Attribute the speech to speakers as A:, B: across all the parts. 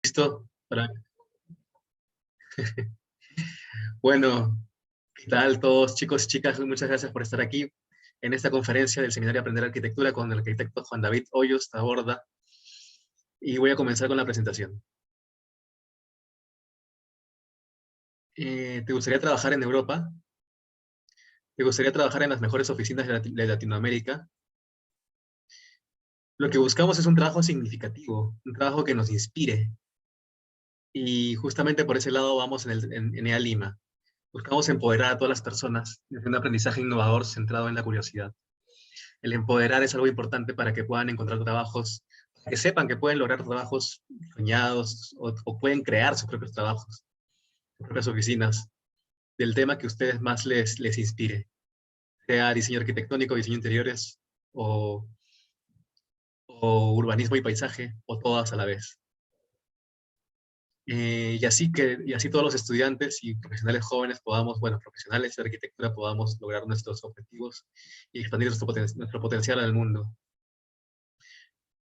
A: ¿Listo? Bueno, ¿qué tal todos chicos y chicas? Muchas gracias por estar aquí en esta conferencia del Seminario Aprender Arquitectura con el arquitecto Juan David Hoyos Taborda. Y voy a comenzar con la presentación. ¿Te gustaría trabajar en Europa? ¿Te gustaría trabajar en las mejores oficinas de Latinoamérica? Lo que buscamos es un trabajo significativo, un trabajo que nos inspire. Y justamente por ese lado vamos en EA Lima. Buscamos empoderar a todas las personas desde un aprendizaje innovador centrado en la curiosidad. El empoderar es algo importante para que puedan encontrar trabajos, que sepan que pueden lograr trabajos soñados o pueden crear sus propios trabajos, sus propias oficinas, del tema que a ustedes más les inspire, sea diseño arquitectónico, diseño de interiores o, o urbanismo y paisaje, o todas a la vez. Y así todos los estudiantes y profesionales jóvenes podamos, bueno, profesionales de arquitectura podamos lograr nuestros objetivos y expandir nuestro potencial al mundo.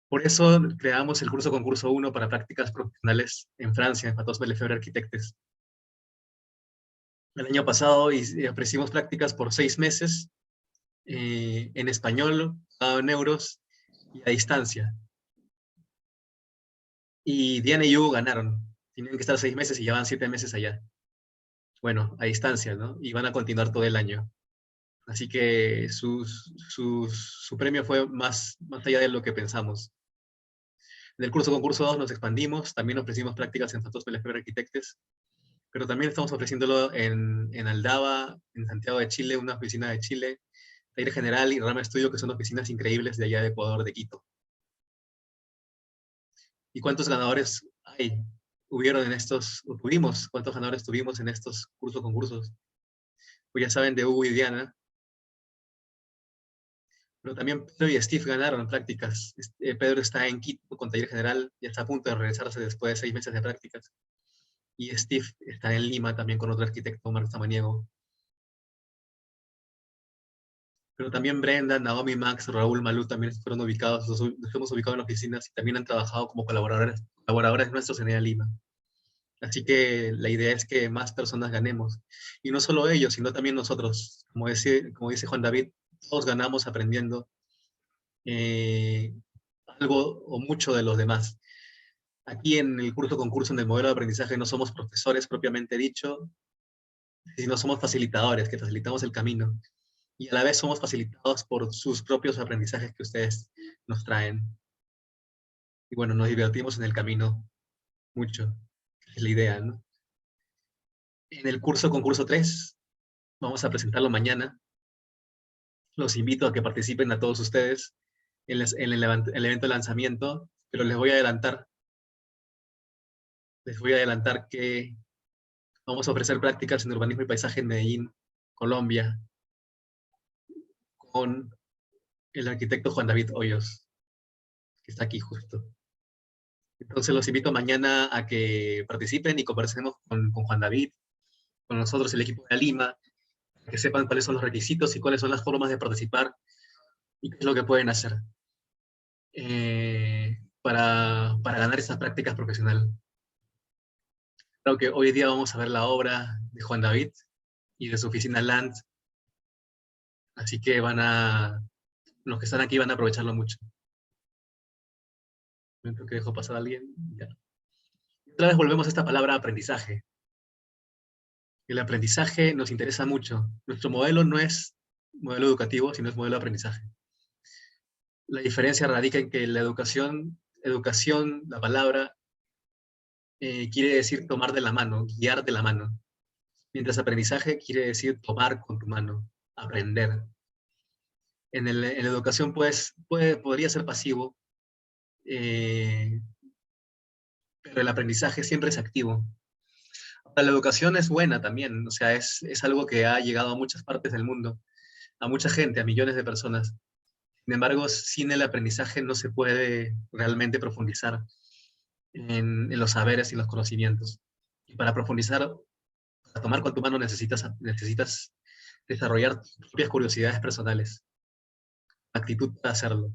A: Por eso creamos el curso concurso 1 para prácticas profesionales en Francia, en Patos Lefebvre Architectes. El año pasado ofrecimos prácticas por 6 meses en español, pagado en euros y a distancia. Y Diana y Hugo ganaron. Tienen que estar 6 meses y llevan 7 meses allá. Bueno, a distancia, ¿no? Y van a continuar todo el año. Así que su premio fue más allá de lo que pensamos. En el curso concurso 2 nos expandimos, también ofrecimos prácticas en Patos Lefebvre Architectes, pero también estamos ofreciéndolo en Aldaba, en Santiago de Chile, una oficina de Chile, Taller General y Rama Estudio, que son oficinas increíbles de allá de Ecuador, de Quito. ¿Y cuántos ganadores hubieron en estos, o tuvimos, cuántos ganadores tuvimos en estos concursos? Pues ya saben de Hugo y Diana, pero también Pedro y Steve ganaron prácticas. Pedro está en Quito con Taller General, ya está a punto de regresarse después de 6 meses de prácticas. Y Steve está en Lima también con otro arquitecto, Marco Samaniego. Pero también Brenda, Naomi, Max, Raúl, Malú también fueron ubicados, nos hemos ubicado en oficinas y también han trabajado como colaboradores nuestros en EA Lima. Así que la idea es que más personas ganemos. Y no solo ellos, sino también nosotros. Como dice Juan David, todos ganamos aprendiendo eh, algo o mucho de los demás. Aquí en el curso concurso, en el modelo de aprendizaje, no somos profesores propiamente dicho, sino somos facilitadores, que facilitamos el camino. Y a la vez somos facilitados por sus propios aprendizajes que ustedes nos traen. Y bueno, nos divertimos en el camino mucho, es la idea, ¿no? En el concurso 3, vamos a presentarlo mañana. Los invito a que participen a todos ustedes el evento de lanzamiento, pero les voy a adelantar que vamos a ofrecer prácticas en urbanismo y paisaje en Medellín, Colombia, con el arquitecto Juan David Hoyos, que está aquí justo. Entonces los invito mañana a que participen y conversemos con Juan David, con nosotros, el equipo de Lima, que sepan cuáles son los requisitos y cuáles son las formas de participar y qué es lo que pueden hacer para ganar estas prácticas profesionales. Creo que hoy día vamos a ver la obra de Juan David y de su oficina Land, así que los que están aquí van a aprovecharlo mucho. Creo que dejo pasar a alguien. Ya. Otra vez volvemos a esta palabra aprendizaje. El aprendizaje nos interesa mucho. Nuestro modelo no es modelo educativo, sino es modelo de aprendizaje. La diferencia radica en que la educación, la palabra, quiere decir tomar de la mano, guiar de la mano. Mientras aprendizaje quiere decir tomar con tu mano, aprender. En la educación pues, podría ser pasivo, pero el aprendizaje siempre es activo. La educación es buena también, o sea, es algo que ha llegado a muchas partes del mundo, a mucha gente, a millones de personas. Sin embargo, sin el aprendizaje no se puede realmente profundizar en los saberes y los conocimientos. Y para profundizar, para tomar con tu mano necesitas desarrollar tus propias curiosidades personales, actitud para hacerlo.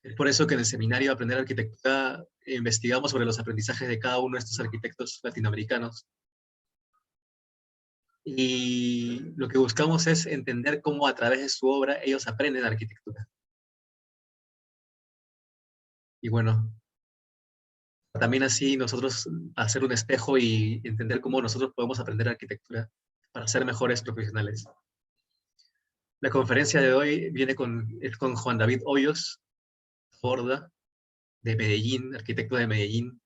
A: Es por eso que en el seminario Aprender Arquitectura investigamos sobre los aprendizajes de cada uno de estos arquitectos latinoamericanos. Y lo que buscamos es entender cómo a través de su obra ellos aprenden arquitectura. Y bueno, también así nosotros hacer un espejo y entender cómo nosotros podemos aprender arquitectura para ser mejores profesionales. La conferencia de hoy es con Juan David Hoyos Borda, de Medellín, arquitecto de Medellín.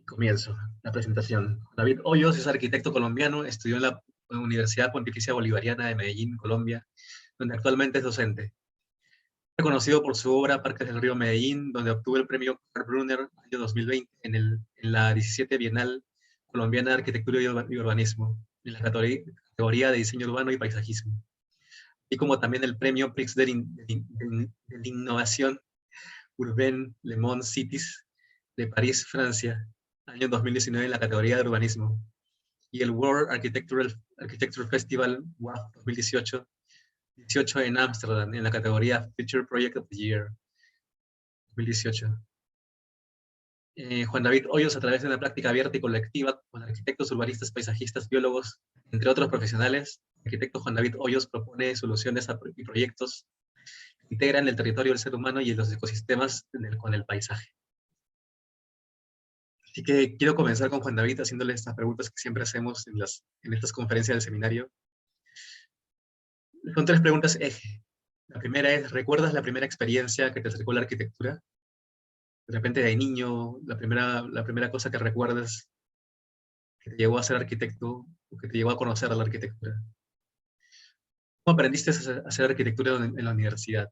A: Comienzo la presentación. David Hoyos es arquitecto colombiano, estudió en la Universidad Pontificia Bolivariana de Medellín, Colombia, donde actualmente es docente. Reconocido por su obra Parques del Río Medellín, donde obtuvo el premio Carl Brunner año 2020 en la 17 Bienal Colombiana de Arquitectura y Urbanismo, en la categoría de Diseño Urbano y Paisajismo, y como también el premio Prix de l'Innovation Urbaine Le Monde Cities de París, Francia, año 2019 en la categoría de Urbanismo, y el World Architecture Festival WAF 2018 en Ámsterdam, en la categoría Future Project of the Year 2018. Juan David Hoyos, a través de una práctica abierta y colectiva con arquitectos, urbanistas, paisajistas, biólogos, entre otros profesionales, el arquitecto Juan David Hoyos propone soluciones y proyectos que integran el territorio del ser humano y los ecosistemas con el paisaje. Así que quiero comenzar con Juan David haciéndole estas preguntas que siempre hacemos en estas conferencias del seminario. Son 3 preguntas eje. La primera es, ¿recuerdas la primera experiencia que te acercó a la arquitectura? De repente de niño, la primera cosa que recuerdas que te llevó a ser arquitecto o que te llevó a conocer a la arquitectura. ¿Cómo aprendiste a hacer arquitectura en la universidad?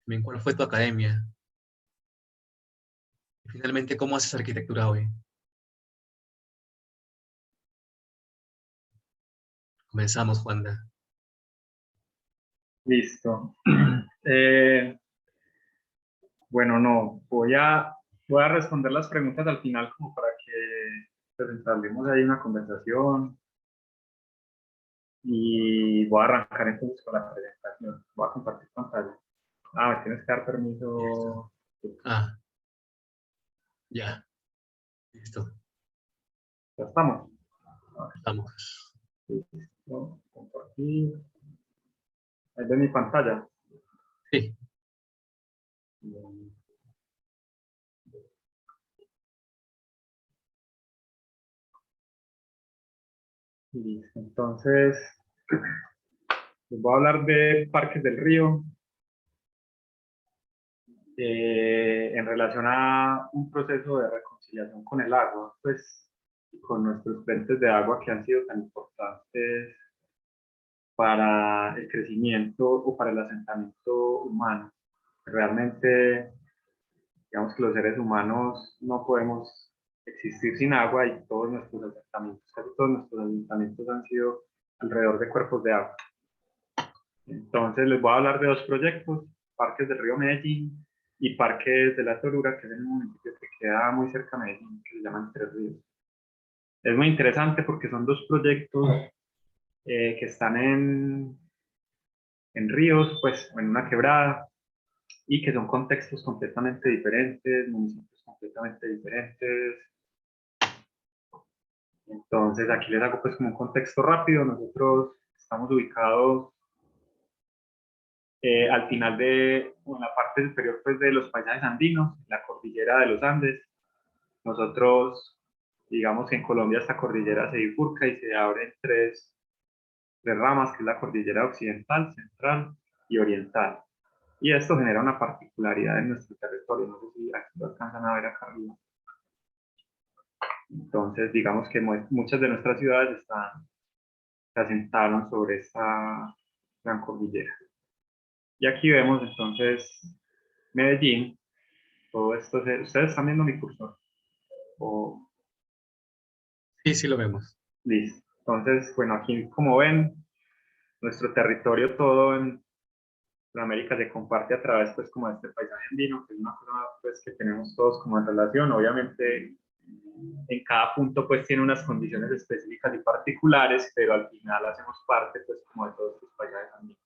A: También, ¿cuál fue tu academia? Y finalmente, ¿cómo haces arquitectura hoy? Comenzamos, Juanda.
B: Listo. Bueno, no, voy a responder las preguntas al final como para que pues, entablemos ahí una conversación y voy a arrancar entonces con la presentación. Voy a compartir pantalla. Me tienes que dar permiso.
A: Ah, ya, listo.
B: Ya estamos.
A: Estamos.
B: Listo. Compartir. Ahí ven mi pantalla.
A: Sí.
B: Bien. Listo. Entonces, les voy a hablar de Parques del Río. En relación a un proceso de reconciliación con el agua, pues con nuestros frentes de agua que han sido tan importantes para el crecimiento o para el asentamiento humano. Realmente, digamos que los seres humanos no podemos existir sin agua y todos nuestros asentamientos, casi todos nuestros asentamientos han sido alrededor de cuerpos de agua. Entonces les voy a hablar de 2 proyectos, Parques del Río Medellín y Parques de la Torura, que es el municipio que queda muy cerca de Medellín, que se llaman Tres Ríos. Es muy interesante porque son 2 proyectos que están en ríos, pues en una quebrada, y que son contextos completamente diferentes, municipios completamente diferentes. Entonces aquí les hago pues como un contexto rápido. Nosotros estamos ubicados al final en la parte superior pues, de los paisajes andinos, la cordillera de los Andes. Nosotros, digamos que en Colombia esta cordillera se bifurca y se abre en tres ramas, que es la cordillera occidental, central y oriental. Y esto genera una particularidad en nuestro territorio. No sé si aquí lo alcanzan a ver acá arriba. Entonces, digamos que muchas de nuestras ciudades se asentaron sobre esta gran cordillera. Y aquí vemos entonces Medellín. Todo esto, ¿ustedes están viendo mi cursor? O,
A: Sí, sí lo vemos.
B: listo. Entonces, bueno, aquí como ven, nuestro territorio todo en América se comparte a través pues como de este paisaje andino, que es una cosa pues que tenemos todos como en relación. Obviamente en cada punto pues tiene unas condiciones específicas y particulares, pero al final hacemos parte pues como de todos estos paisajes andinos.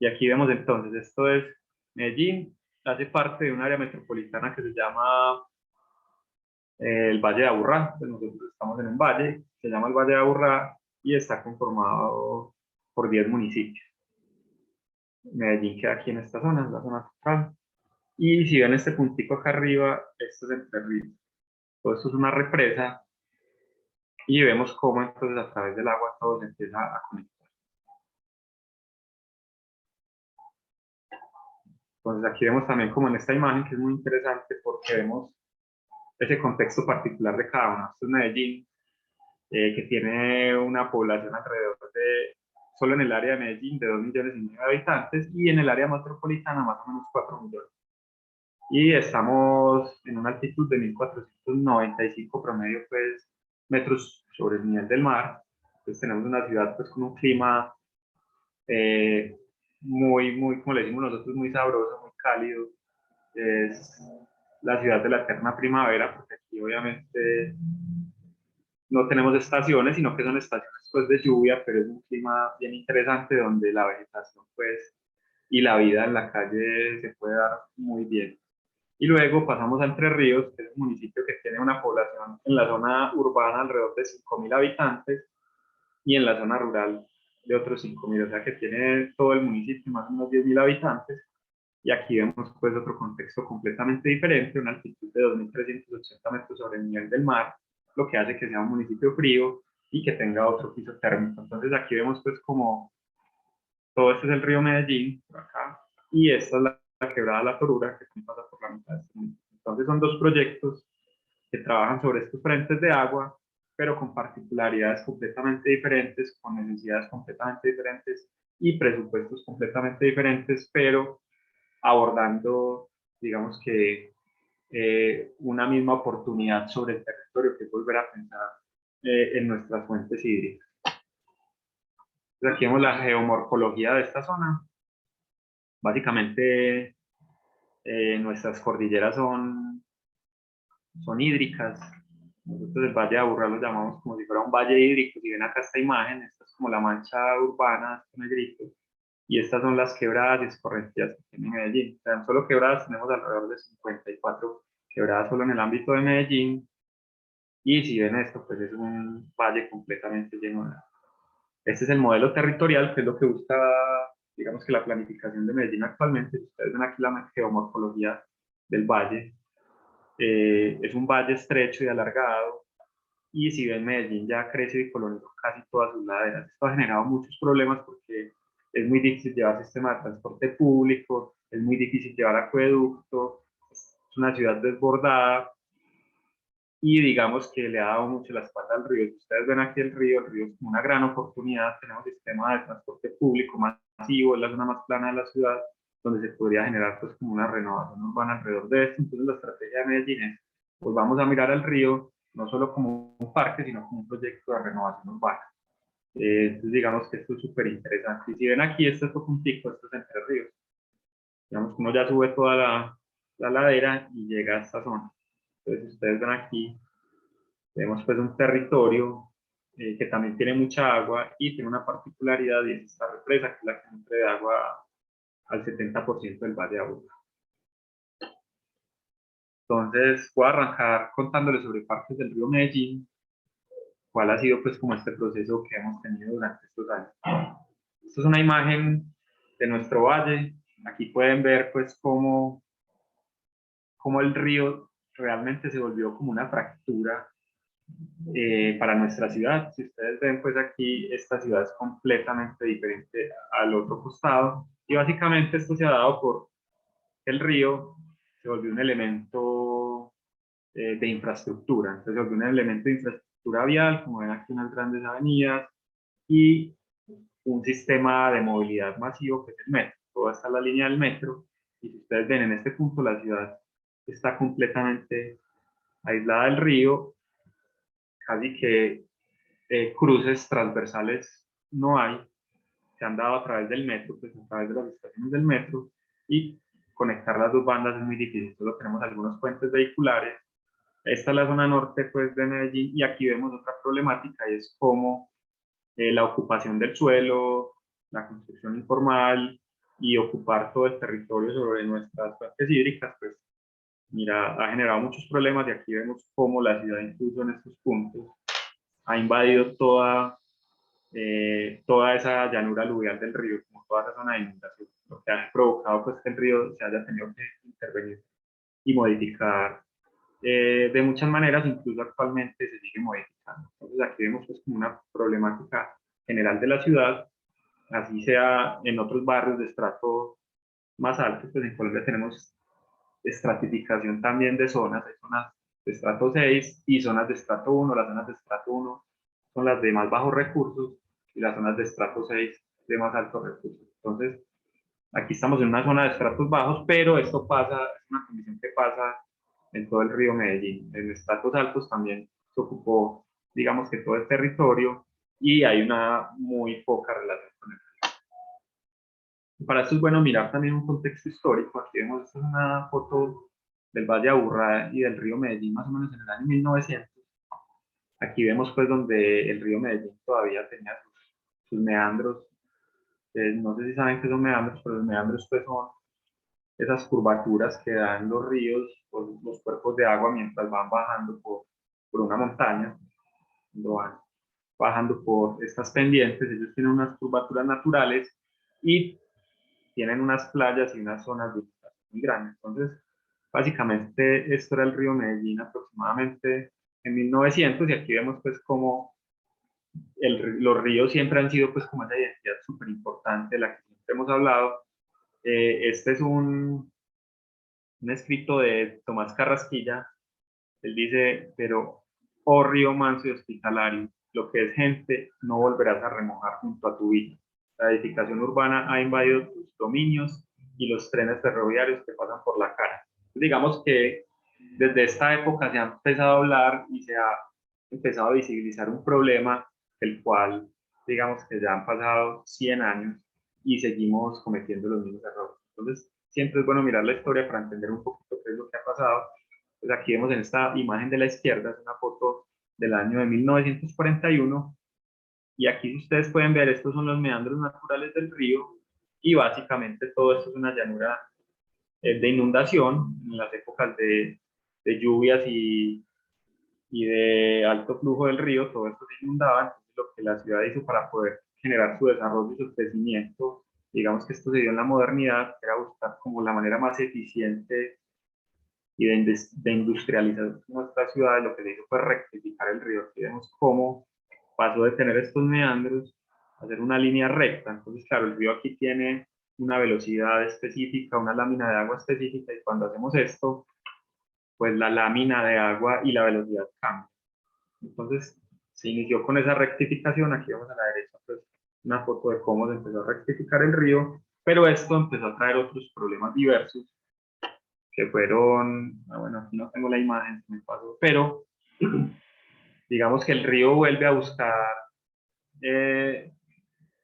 B: Y aquí vemos entonces, esto es Medellín, hace parte de un área metropolitana que se llama el Valle de Aburrá. Pues nosotros estamos en un valle, se llama el Valle de Aburrá y está conformado por 10 municipios. Medellín queda aquí en esta zona, es la zona central. Y si ven este puntico acá arriba, esto es Entre Ríos. Todo esto es una represa y vemos cómo entonces a través del agua todo se empieza a conectar. Entonces aquí vemos también como en esta imagen, que es muy interesante porque vemos ese contexto particular de cada uno. Esto es Medellín, que tiene una población alrededor de, solo en el área de Medellín, de 2,5 millones de habitantes, y en el área metropolitana más o menos 4 millones. Y estamos en una altitud de 1495 promedio, pues, metros sobre el nivel del mar. Entonces tenemos una ciudad pues con un clima muy, como le decimos nosotros, muy sabroso, muy cálido. Es la ciudad de la eterna primavera, porque aquí obviamente no tenemos estaciones, sino que son estaciones pues de lluvia, pero es un clima bien interesante donde la vegetación pues y la vida en la calle se puede dar muy bien. Y luego pasamos a Entre Ríos, que es un municipio que tiene una población en la zona urbana alrededor de 5.000 habitantes y en la zona rural de otros 5.000, o sea que tiene todo el municipio más o menos 10.000 habitantes. Y aquí vemos pues otro contexto completamente diferente, una altitud de 2.380 metros sobre el nivel del mar, lo que hace que sea un municipio frío y que tenga otro piso térmico. Entonces aquí vemos pues como todo este es el río Medellín, por acá, y esta es la quebrada La Torura, que pasa por la mitad de este municipio. Entonces son dos proyectos que trabajan sobre estos frentes de agua, pero con particularidades completamente diferentes, con necesidades completamente diferentes y presupuestos completamente diferentes, pero abordando, digamos que, una misma oportunidad sobre el territorio, que es volver a pensar en nuestras fuentes hídricas. Entonces aquí vemos la geomorfología de esta zona. Básicamente, nuestras cordilleras son hídricas. Nosotros el Valle de Aburrá lo llamamos como si fuera un valle hídrico. Si ven acá esta imagen, esta es como la mancha urbana, este negrito, y estas son las quebradas y escorrentías que tiene Medellín. O sea, solo quebradas tenemos alrededor de 54 quebradas solo en el ámbito de Medellín, y si ven esto, pues es un valle completamente lleno de agua. Este es el modelo territorial, que es lo que busca, digamos que la planificación de Medellín actualmente. Ustedes ven aquí la geomorfología del valle. Es un valle estrecho y alargado, y si ven Medellín ya crece y colonizó casi todas sus laderas. Esto ha generado muchos problemas porque es muy difícil llevar sistema de transporte público, es muy difícil llevar acueducto, es una ciudad desbordada y digamos que le ha dado mucho la espalda al río. Si ustedes ven aquí el río es como una gran oportunidad. Tenemos sistema de transporte público masivo, es la zona más plana de la ciudad, donde se podría generar pues como una renovación urbana alrededor de esto. Entonces la estrategia de Medellín es, pues vamos a mirar al río no solo como un parque, sino como un proyecto de renovación urbana. Entonces digamos que esto es súper interesante. Y si ven aquí, este es un pico, esto es Entre Ríos. Digamos que uno ya sube toda la ladera y llega a esta zona. Entonces si ustedes ven aquí, vemos pues un territorio que también tiene mucha agua y tiene una particularidad, y es esta represa, que es la que nutre de agua al 70% del Valle de Aburrá. Entonces voy a arrancar contándoles sobre partes del río Medellín, cuál ha sido pues como este proceso que hemos tenido durante estos años. Esta es una imagen de nuestro valle. Aquí pueden ver pues cómo el río realmente se volvió como una fractura para nuestra ciudad. Si ustedes ven, pues aquí esta ciudad es completamente diferente al otro costado, y básicamente esto se ha dado por el río se volvió un elemento de infraestructura. Entonces se volvió un elemento de infraestructura vial, como ven aquí unas grandes avenidas, y un sistema de movilidad masivo que es el metro. Toda está la línea del metro, y si ustedes ven en este punto, la ciudad está completamente aislada del río, casi que cruces transversales no hay, se han dado a través del metro, pues a través de las estaciones del metro, y conectar las dos bandas es muy difícil. Solo tenemos algunos puentes vehiculares. Esta es la zona norte pues, de Medellín, y aquí vemos otra problemática, y es cómo la ocupación del suelo, la construcción informal y ocupar todo el territorio sobre nuestras fuentes hídricas, pues mira, ha generado muchos problemas y aquí vemos cómo la ciudad incluso en estos puntos ha invadido toda esa llanura aluvial del río, como toda esa zona de inundación, lo que ha provocado pues que el río se haya tenido que intervenir y modificar de muchas maneras, incluso actualmente se sigue modificando. Entonces aquí vemos pues como una problemática general de la ciudad, así sea en otros barrios de estrato más altos, pues en Colombia tenemos estratificación también de zonas, hay zonas de estrato 6 y zonas de estrato 1, las zonas de estrato 1 son las de más bajos recursos y las zonas de estrato 6 de más altos recursos. Entonces, aquí estamos en una zona de estratos bajos, pero esto pasa, es una condición que pasa en todo el río Medellín. En estratos altos también se ocupó, digamos que todo el territorio y hay una muy poca relación con el río. Para esto es bueno mirar también un contexto histórico. Aquí vemos, esta es una foto del Valle Aburrá y del río Medellín más o menos en el año 1900. Aquí vemos pues donde el río Medellín todavía tenía sus meandros. No sé si saben qué son meandros, pero los meandros pues son esas curvaturas que dan los ríos o los cuerpos de agua mientras van bajando por una montaña, cuando van bajando por estas pendientes. Ellos tienen unas curvaturas naturales y tienen unas playas y unas zonas de muy grandes. Entonces, básicamente esto era el río Medellín aproximadamente en 1900 y aquí vemos pues como los ríos siempre han sido pues como esa identidad súper importante de la que siempre hemos hablado. Este es un escrito de Tomás Carrasquilla. Él dice, pero, oh río manso y hospitalario, lo que es gente, no volverás a remojar junto a tu villa. La edificación urbana ha invadido tus dominios y los trenes ferroviarios que pasan por la cara. Digamos que desde esta época se ha empezado a hablar y se ha empezado a visibilizar un problema del cual, digamos que ya han pasado 100 años y seguimos cometiendo los mismos errores. Entonces, siempre es bueno mirar la historia para entender un poquito qué es lo que ha pasado. Pues aquí vemos en esta imagen de la izquierda, es una foto del año de 1941, y aquí si ustedes pueden ver, estos son los meandros naturales del río, y básicamente todo esto es una llanura de inundación en las épocas de lluvias y de alto flujo del río, todo esto se inundaba. Entonces lo que la ciudad hizo para poder generar su desarrollo y su crecimiento, digamos que esto se dio en la modernidad, era buscar como la manera más eficiente y de industrializar nuestra ciudad. Lo que se hizo fue rectificar el río. Aquí vemos cómo pasó de tener estos meandros a hacer una línea recta. Entonces, claro, el río aquí tiene una velocidad específica, una lámina de agua específica, y cuando hacemos esto, pues la lámina de agua y la velocidad cambian. Entonces, se inició con esa rectificación. Aquí vemos a la derecha pues una foto de cómo se empezó a rectificar el río, pero esto empezó a traer otros problemas diversos que fueron, bueno, aquí no tengo la imagen, me pasó, pero digamos que el río vuelve a buscar eh,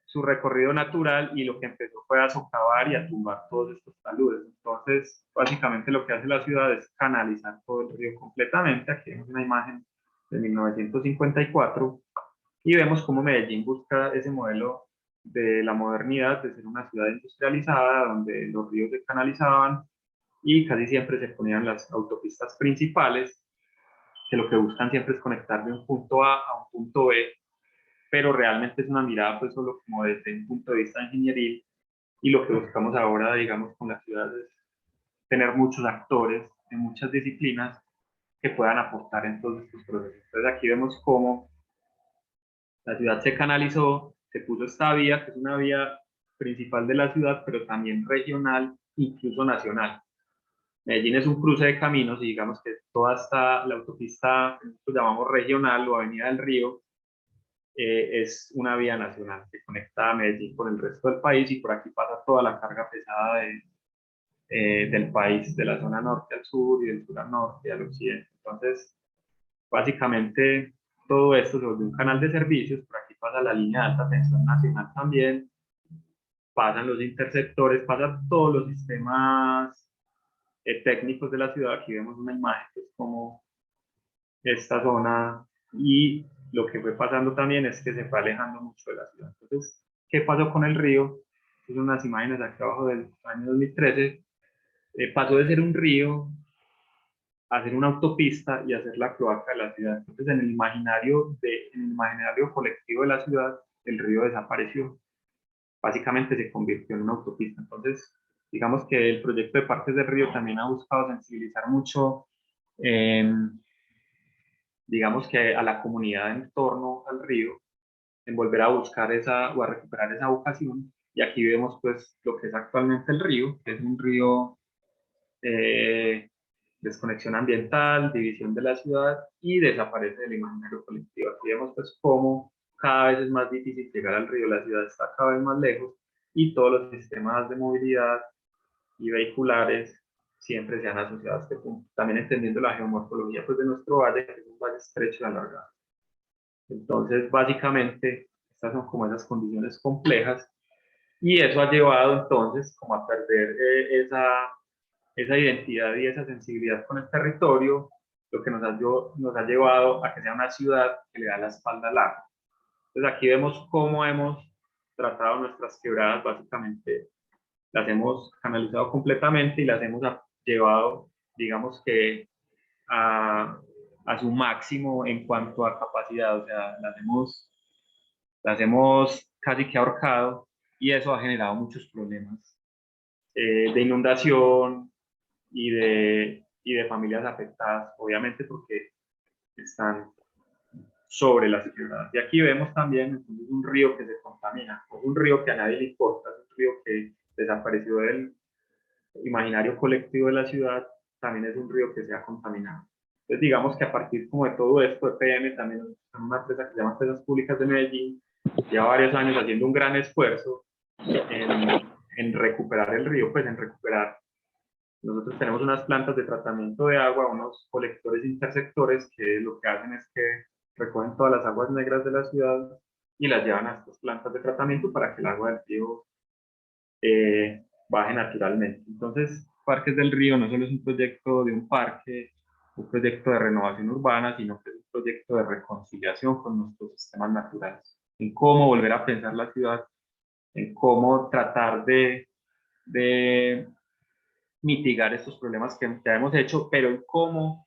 B: su recorrido natural y lo que empezó fue a socavar y a tumbar todos estos taludes. Entonces, básicamente lo que hace la ciudad es canalizar todo el río completamente. Aquí vemos una imagen de 1954 y vemos cómo Medellín busca ese modelo de la modernidad, de ser una ciudad industrializada, donde los ríos se canalizaban y casi siempre se ponían las autopistas principales, que lo que buscan siempre es conectar de un punto A un punto B, pero realmente es una mirada pues solo como desde un punto de vista ingenieril, y lo que buscamos ahora, digamos, con la ciudad es tener muchos actores en muchas disciplinas que puedan aportar en todos estos procesos. Entonces aquí vemos cómo la ciudad se canalizó, se puso esta vía, que es una vía principal de la ciudad, pero también regional, incluso nacional. Medellín es un cruce de caminos y digamos que toda la autopista que nosotros llamamos regional o Avenida del Río es una vía nacional que conecta a Medellín con el resto del país, y por aquí pasa toda la carga pesada del país, de la zona norte al sur y del sur al norte y al occidente. Entonces, básicamente todo esto se vuelve un canal de servicios. Por aquí pasa la línea de alta tensión nacional también, pasan los interceptores, pasan todos los sistemas técnicos de la ciudad. Aquí vemos una imagen que es como esta zona, y lo que fue pasando también es que se fue alejando mucho de la ciudad. Entonces, ¿qué pasó con el río? son unas imágenes aquí abajo del año 2013, pasó de ser un río a hacer una autopista y hacer la cloaca de la ciudad. Entonces, en el imaginario colectivo de la ciudad, el río desapareció. Básicamente se convirtió en una autopista. Entonces, digamos que el proyecto de Parques del Río también ha buscado sensibilizar mucho, digamos que a la comunidad en torno al río, en volver a buscar esa o a recuperar esa vocación. Y aquí vemos pues lo que es actualmente el río, que es un río desconexión ambiental, división de la ciudad y desaparece del imaginario colectivo. Aquí vemos pues cómo cada vez es más difícil llegar al río, la ciudad está cada vez más lejos y todos los sistemas de movilidad y vehiculares siempre se han asociado a este punto. También entendiendo la geomorfología pues, de nuestro valle, que es un valle estrecho y alargado. Entonces, básicamente, estas son como esas condiciones complejas y eso ha llevado entonces como a perder esa identidad y esa sensibilidad con el territorio, lo que nos ha llevado a que sea una ciudad que le da la espalda al agua. Entonces aquí vemos cómo hemos tratado nuestras quebradas, básicamente las hemos canalizado completamente y las hemos llevado, digamos que, a su máximo en cuanto a capacidad, o sea, las hemos casi que ahorcado y eso ha generado muchos problemas de inundación y de familias afectadas, obviamente porque están sobre las quebradas. Y aquí vemos también entonces, un río que se contamina, un río que a nadie le importa, es un río que desapareció del imaginario colectivo de la ciudad, también es un río que se ha contaminado. Entonces digamos que a partir como de todo esto, EPM también es una empresa que se llama Empresas Públicas de Medellín, lleva varios años haciendo un gran esfuerzo en recuperar el río, pues en recuperar. Nosotros tenemos unas plantas de tratamiento de agua, unos colectores intersectores que lo que hacen es que recogen todas las aguas negras de la ciudad y las llevan a estas plantas de tratamiento para que el agua del río baje naturalmente. Entonces, Parques del Río no solo es un proyecto de un parque, un proyecto de renovación urbana, sino que es un proyecto de reconciliación con nuestros sistemas naturales, en cómo volver a pensar la ciudad, en cómo tratar de mitigar estos problemas que ya hemos hecho, pero en cómo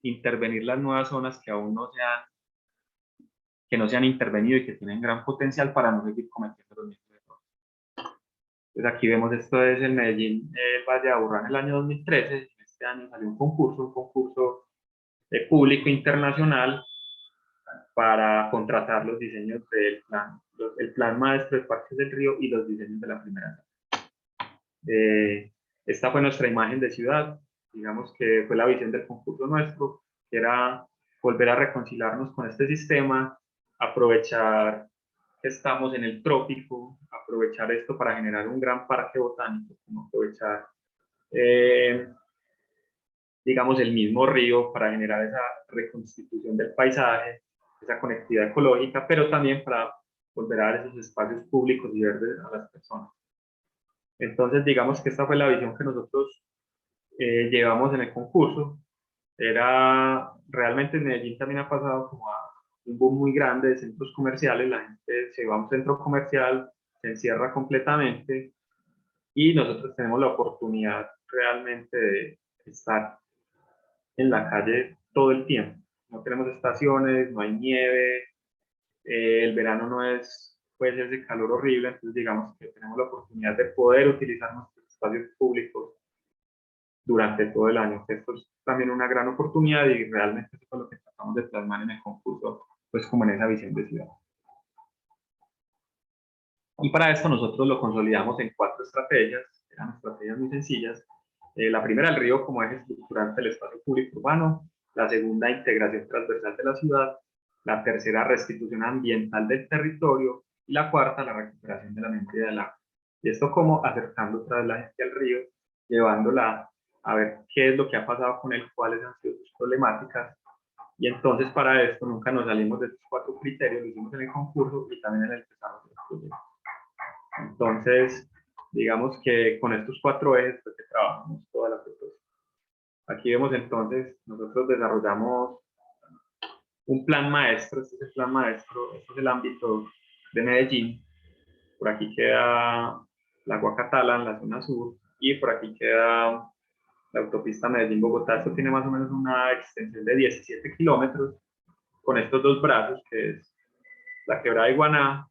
B: intervenir las nuevas zonas que aún no se han intervenido y que tienen gran potencial para no seguir cometiendo los mismos errores. Entonces aquí vemos, esto es el Medellín Valle de Aburrá en el año 2013, este año salió un concurso público internacional para contratar los diseños del plan, el plan maestro de Parques del Río y los diseños de la primera esta fue nuestra imagen de ciudad, digamos que fue la visión del concurso nuestro, que era volver a reconciliarnos con este sistema, aprovechar que estamos en el trópico, aprovechar esto para generar un gran parque botánico, como aprovechar, digamos, el mismo río para generar esa reconstitución del paisaje, esa conectividad ecológica, pero también para volver a dar esos espacios públicos y verdes a las personas. Entonces, digamos que esta fue la visión que nosotros llevamos en el concurso. Realmente en Medellín también ha pasado como a un boom muy grande de centros comerciales, la gente se va a un centro comercial, se encierra completamente y nosotros tenemos la oportunidad realmente de estar en la calle todo el tiempo. No tenemos estaciones, no hay nieve, el verano no es pues ese calor horrible, entonces digamos que tenemos la oportunidad de poder utilizar nuestros espacios públicos durante todo el año. Esto es también una gran oportunidad y realmente eso es lo que tratamos de plasmar en el concurso, pues como en esa visión de ciudad. Y para esto nosotros lo consolidamos en 4 estrategias, eran estrategias muy sencillas. La primera, el río como eje estructurante del espacio público urbano. La segunda, integración transversal de la ciudad. La tercera, restitución ambiental del territorio. Y la cuarta, la recuperación de la memoria del agua. Y esto como acercando otra vez la gente al río, llevándola a ver qué es lo que ha pasado con él, cuáles han sido sus problemáticas. Y entonces para esto nunca nos salimos de estos 4 criterios, lo hicimos en el concurso y también en el desarrollo del proyecto. Entonces, digamos que con estos 4 ejes pues, que trabajamos toda la propuesta. Aquí vemos entonces, nosotros desarrollamos un plan maestro, este es el plan maestro, este es el ámbito de Medellín. Por aquí queda la Guacatala en la zona sur, y por aquí queda la autopista Medellín-Bogotá. Esto tiene más o menos una extensión de 17 kilómetros, con estos dos brazos, que es la Quebrada de Iguaná,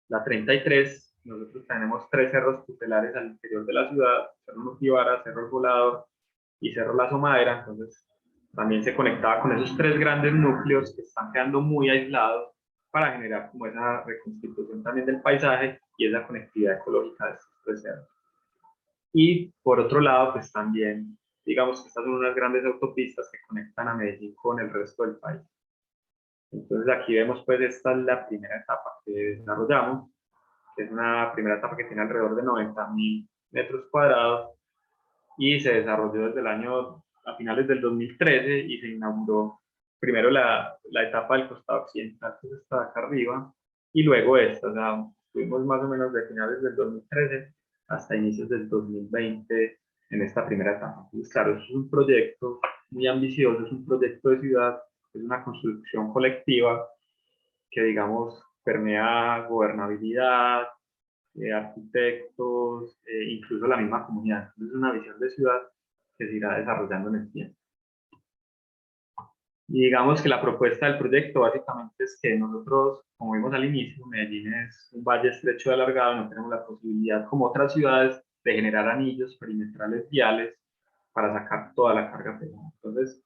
B: la 33. Nosotros tenemos 3 cerros tutelares al interior de la ciudad: Cerro Nutibara, Cerro El Volador y Cerro La Somadera. Entonces también se conectaba con esos 3 grandes núcleos que están quedando muy aislados, para generar como esa reconstitución también del paisaje y esa conectividad ecológica de estos 3 cerros. Y por otro lado, pues también, digamos que estas son unas grandes autopistas que conectan a Medellín con el resto del país. Entonces aquí vemos, pues esta es la primera etapa que desarrollamos, que es una primera etapa que tiene alrededor de 90.000 metros cuadrados, y se desarrolló desde el año, a finales del 2013, y se inauguró primero la etapa del costado occidental, que está acá arriba, y luego esta. O sea, estuvimos más o menos de finales del 2013 hasta inicios del 2020 en esta primera etapa. Entonces, claro, es un proyecto muy ambicioso, es un proyecto de ciudad, es una construcción colectiva que, digamos, permea gobernabilidad, arquitectos, incluso la misma comunidad. Entonces, es una visión de ciudad que se irá desarrollando en el tiempo. Y digamos que la propuesta del proyecto básicamente es que nosotros, como vimos al inicio, Medellín es un valle estrecho y alargado, no tenemos la posibilidad, como otras ciudades, de generar anillos perimetrales viales para sacar toda la carga pesada. Entonces,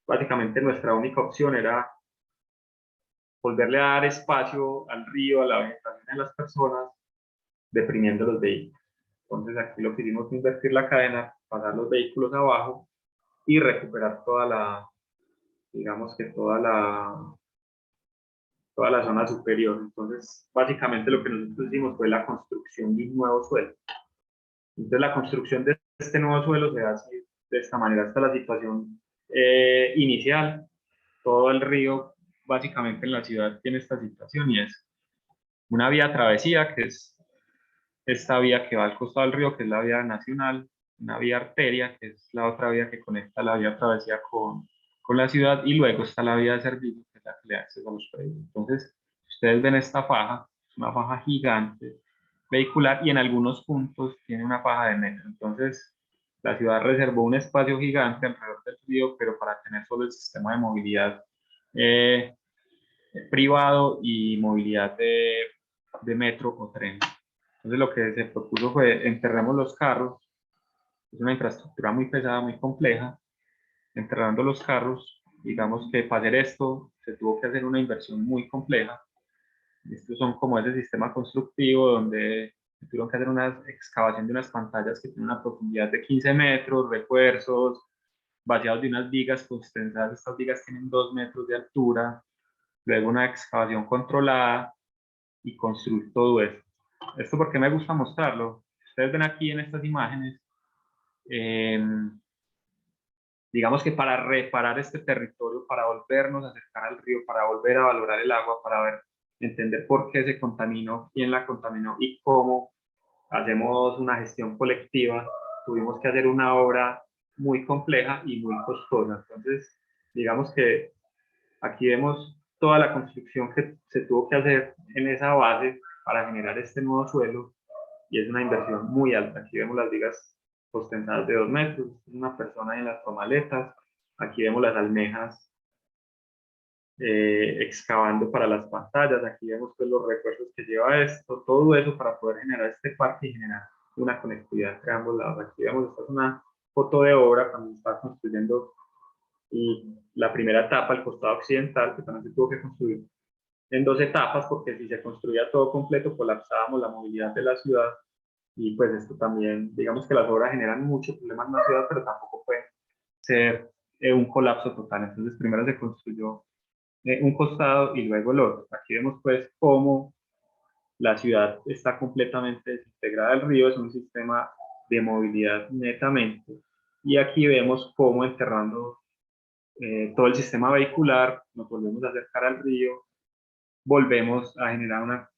B: básicamente nuestra única opción era volverle a dar espacio al río, a la vegetación de las personas, deprimiendo los vehículos. Entonces aquí lo que hicimos fue invertir la cadena, pasar los vehículos abajo y recuperar toda la, digamos que toda la zona superior. Entonces, básicamente lo que nosotros hicimos fue la construcción de un nuevo suelo. Entonces, la construcción de este nuevo suelo se hace de esta manera. Esta es la situación inicial. Todo el río, básicamente en la ciudad, tiene esta situación, y es una vía travesía, que es esta vía que va al costado del río, que es la vía nacional, una vía arteria, que es la otra vía que conecta la vía travesía con la ciudad, y luego está la vía de servicio, que es la que le da acceso a los predios. Entonces, ustedes ven esta faja, es una faja gigante vehicular, y en algunos puntos tiene una faja de metro. Entonces, la ciudad reservó un espacio gigante alrededor del río, pero para tener solo el sistema de movilidad eh, privado y movilidad de metro o tren. Entonces lo que se propuso fue: enterremos los carros. Es una infraestructura muy pesada, muy compleja. Enterrando los carros, digamos que para hacer esto se tuvo que hacer una inversión muy compleja. Estos son como ese sistema constructivo donde tuvieron que hacer una excavación de unas pantallas que tienen una profundidad de 15 metros, refuerzos, vaciados de unas vigas condensadas. Estas vigas tienen 2 metros de altura, luego una excavación controlada y construir todo esto. Esto porque me gusta mostrarlo. Ustedes ven aquí en estas imágenes, eh, digamos que para reparar este territorio, para volvernos a acercar al río, para volver a valorar el agua, para ver, entender por qué se contaminó, quién la contaminó y cómo hacemos una gestión colectiva, tuvimos que hacer una obra muy compleja y muy costosa. Entonces, digamos que aquí vemos toda la construcción que se tuvo que hacer en esa base para generar este nuevo suelo, y es una inversión muy alta. Aquí vemos las vigas sustentadas de 2 metros, una persona en las tomaletas. Aquí vemos las almejas excavando para las pantallas. Aquí vemos pues los refuerzos que lleva esto, todo eso para poder generar este parque y generar una conectividad entre ambos lados. Aquí vemos, esta es una foto de obra cuando se está construyendo y la primera etapa, el costado occidental, que también se tuvo que construir en 2 etapas, porque si se construía todo completo colapsábamos la movilidad de la ciudad. Y pues esto también, digamos que las obras generan muchos problemas en la ciudad, pero tampoco puede ser un colapso total. Entonces primero se construyó un costado y luego el otro. Aquí vemos pues cómo la ciudad está completamente desintegrada del río, es un sistema de movilidad netamente. Y aquí vemos cómo, enterrando todo el sistema vehicular, nos volvemos a acercar al río, volvemos a generar una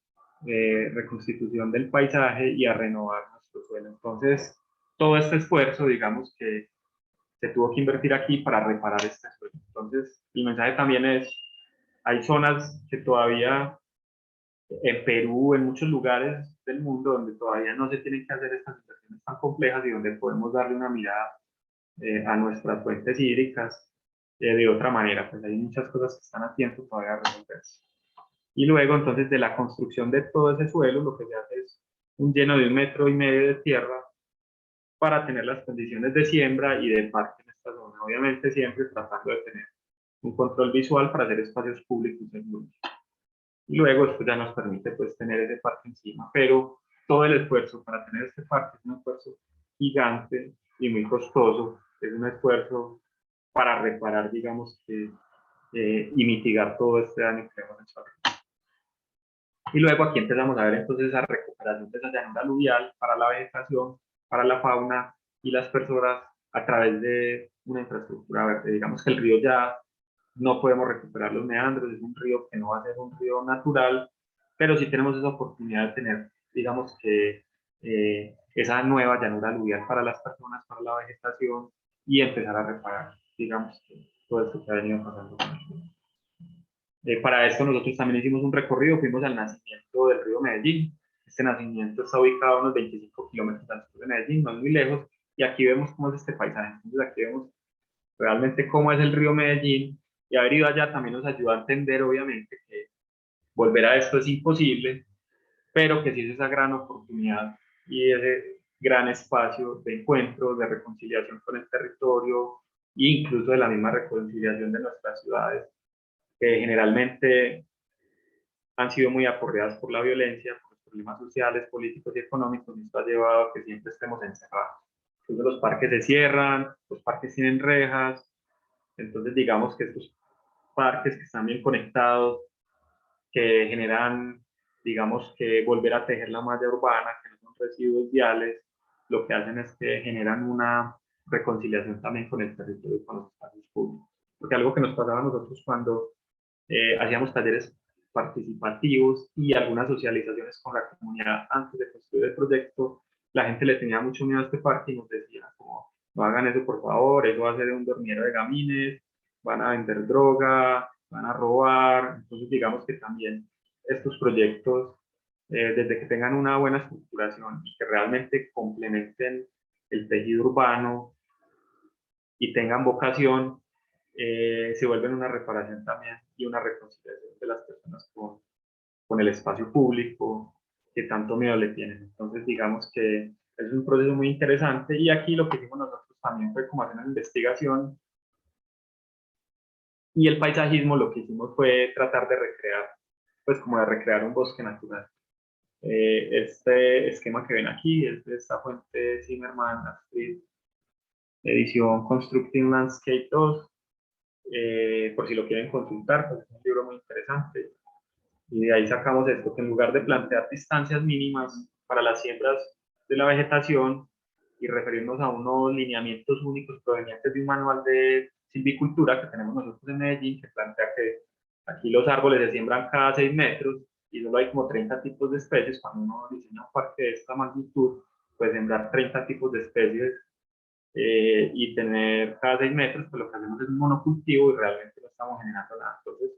B: reconstitución del paisaje y a renovar nuestro suelo. Entonces, todo este esfuerzo, digamos que se tuvo que invertir aquí para reparar este suelo. Entonces, el mensaje también es: hay zonas que todavía en Perú, en muchos lugares del mundo donde todavía no se tienen que hacer estas inversiones tan complejas y donde podemos darle una mirada a nuestras fuentes hídricas de otra manera. Pues hay muchas cosas que están a tiempo todavía de resolverse. Y luego, entonces, de la construcción de todo ese suelo, lo que se hace es un lleno de 1,5 metros de tierra para tener las condiciones de siembra y de parque en esta zona. Obviamente, siempre tratando de tener un control visual para hacer espacios públicos seguros. Y luego esto ya nos permite pues tener ese parque encima, pero todo el esfuerzo para tener este parque es un esfuerzo gigante y muy costoso, es un esfuerzo para reparar, digamos que, y mitigar todo este daño que hemos hecho. Y luego aquí empezamos a ver entonces esa recuperación de esa llanura aluvial para la vegetación, para la fauna y las personas a través de una infraestructura verde. Digamos que el río ya no podemos recuperar los meandros, es un río que no va a ser un río natural, pero sí tenemos esa oportunidad de tener, digamos que, esa nueva llanura aluvial para las personas, para la vegetación y empezar a reparar, digamos, que todo esto que ha venido pasando con el río. Para esto nosotros también hicimos un recorrido, fuimos al nacimiento del río Medellín. Este nacimiento está ubicado a unos 25 kilómetros al sur de Medellín, no es muy lejos, y aquí vemos cómo es este paisaje. Entonces aquí vemos realmente cómo es el río Medellín, y haber ido allá también nos ayuda a entender, obviamente, que volver a esto es imposible, pero que sí es esa gran oportunidad y ese gran espacio de encuentro, de reconciliación con el territorio e incluso de la misma reconciliación de nuestras ciudades, que generalmente han sido muy aporreadas por la violencia, por los problemas sociales, políticos y económicos, y esto ha llevado a que siempre estemos encerrados. Entonces los parques se cierran, los parques tienen rejas, entonces digamos que estos parques que están bien conectados, que generan, digamos que volver a tejer la malla urbana, que no son residuos viales, lo que hacen es que generan una reconciliación también con el territorio y con los espacios públicos. Porque algo que nos pasaba a nosotros cuando hacíamos talleres participativos y algunas socializaciones con la comunidad antes de construir el proyecto, la gente le tenía mucho miedo a este parque y nos decía como, no hagan eso por favor, eso va a ser un dormidero de gamines, van a vender droga, van a robar. Entonces digamos que también estos proyectos, desde que tengan una buena estructuración y que realmente complementen el tejido urbano y tengan vocación, se vuelven una reparación también y una reconciliación de las personas con el espacio público que tanto miedo le tienen. Entonces, digamos que es un proceso muy interesante y aquí lo que hicimos nosotros también fue como hacer una investigación y el paisajismo lo que hicimos fue tratar de recrear, pues como de recrear un bosque natural. Este esquema que ven aquí es de esta fuente Zimmerman, Astrid, edición Constructing Landscape 2, por si lo quieren consultar, pues es un libro muy interesante. Y de ahí sacamos esto, que en lugar de plantear distancias mínimas para las siembras de la vegetación y referirnos a unos lineamientos únicos provenientes de un manual de silvicultura que tenemos nosotros en Medellín, que plantea que aquí los árboles se siembran cada 6 metros y solo hay como 30 tipos de especies. Cuando uno diseña un parque de esta magnitud, puede sembrar 30 tipos de especies y tener cada 6 metros, pues lo que hacemos es un monocultivo y realmente no estamos generando nada. Entonces,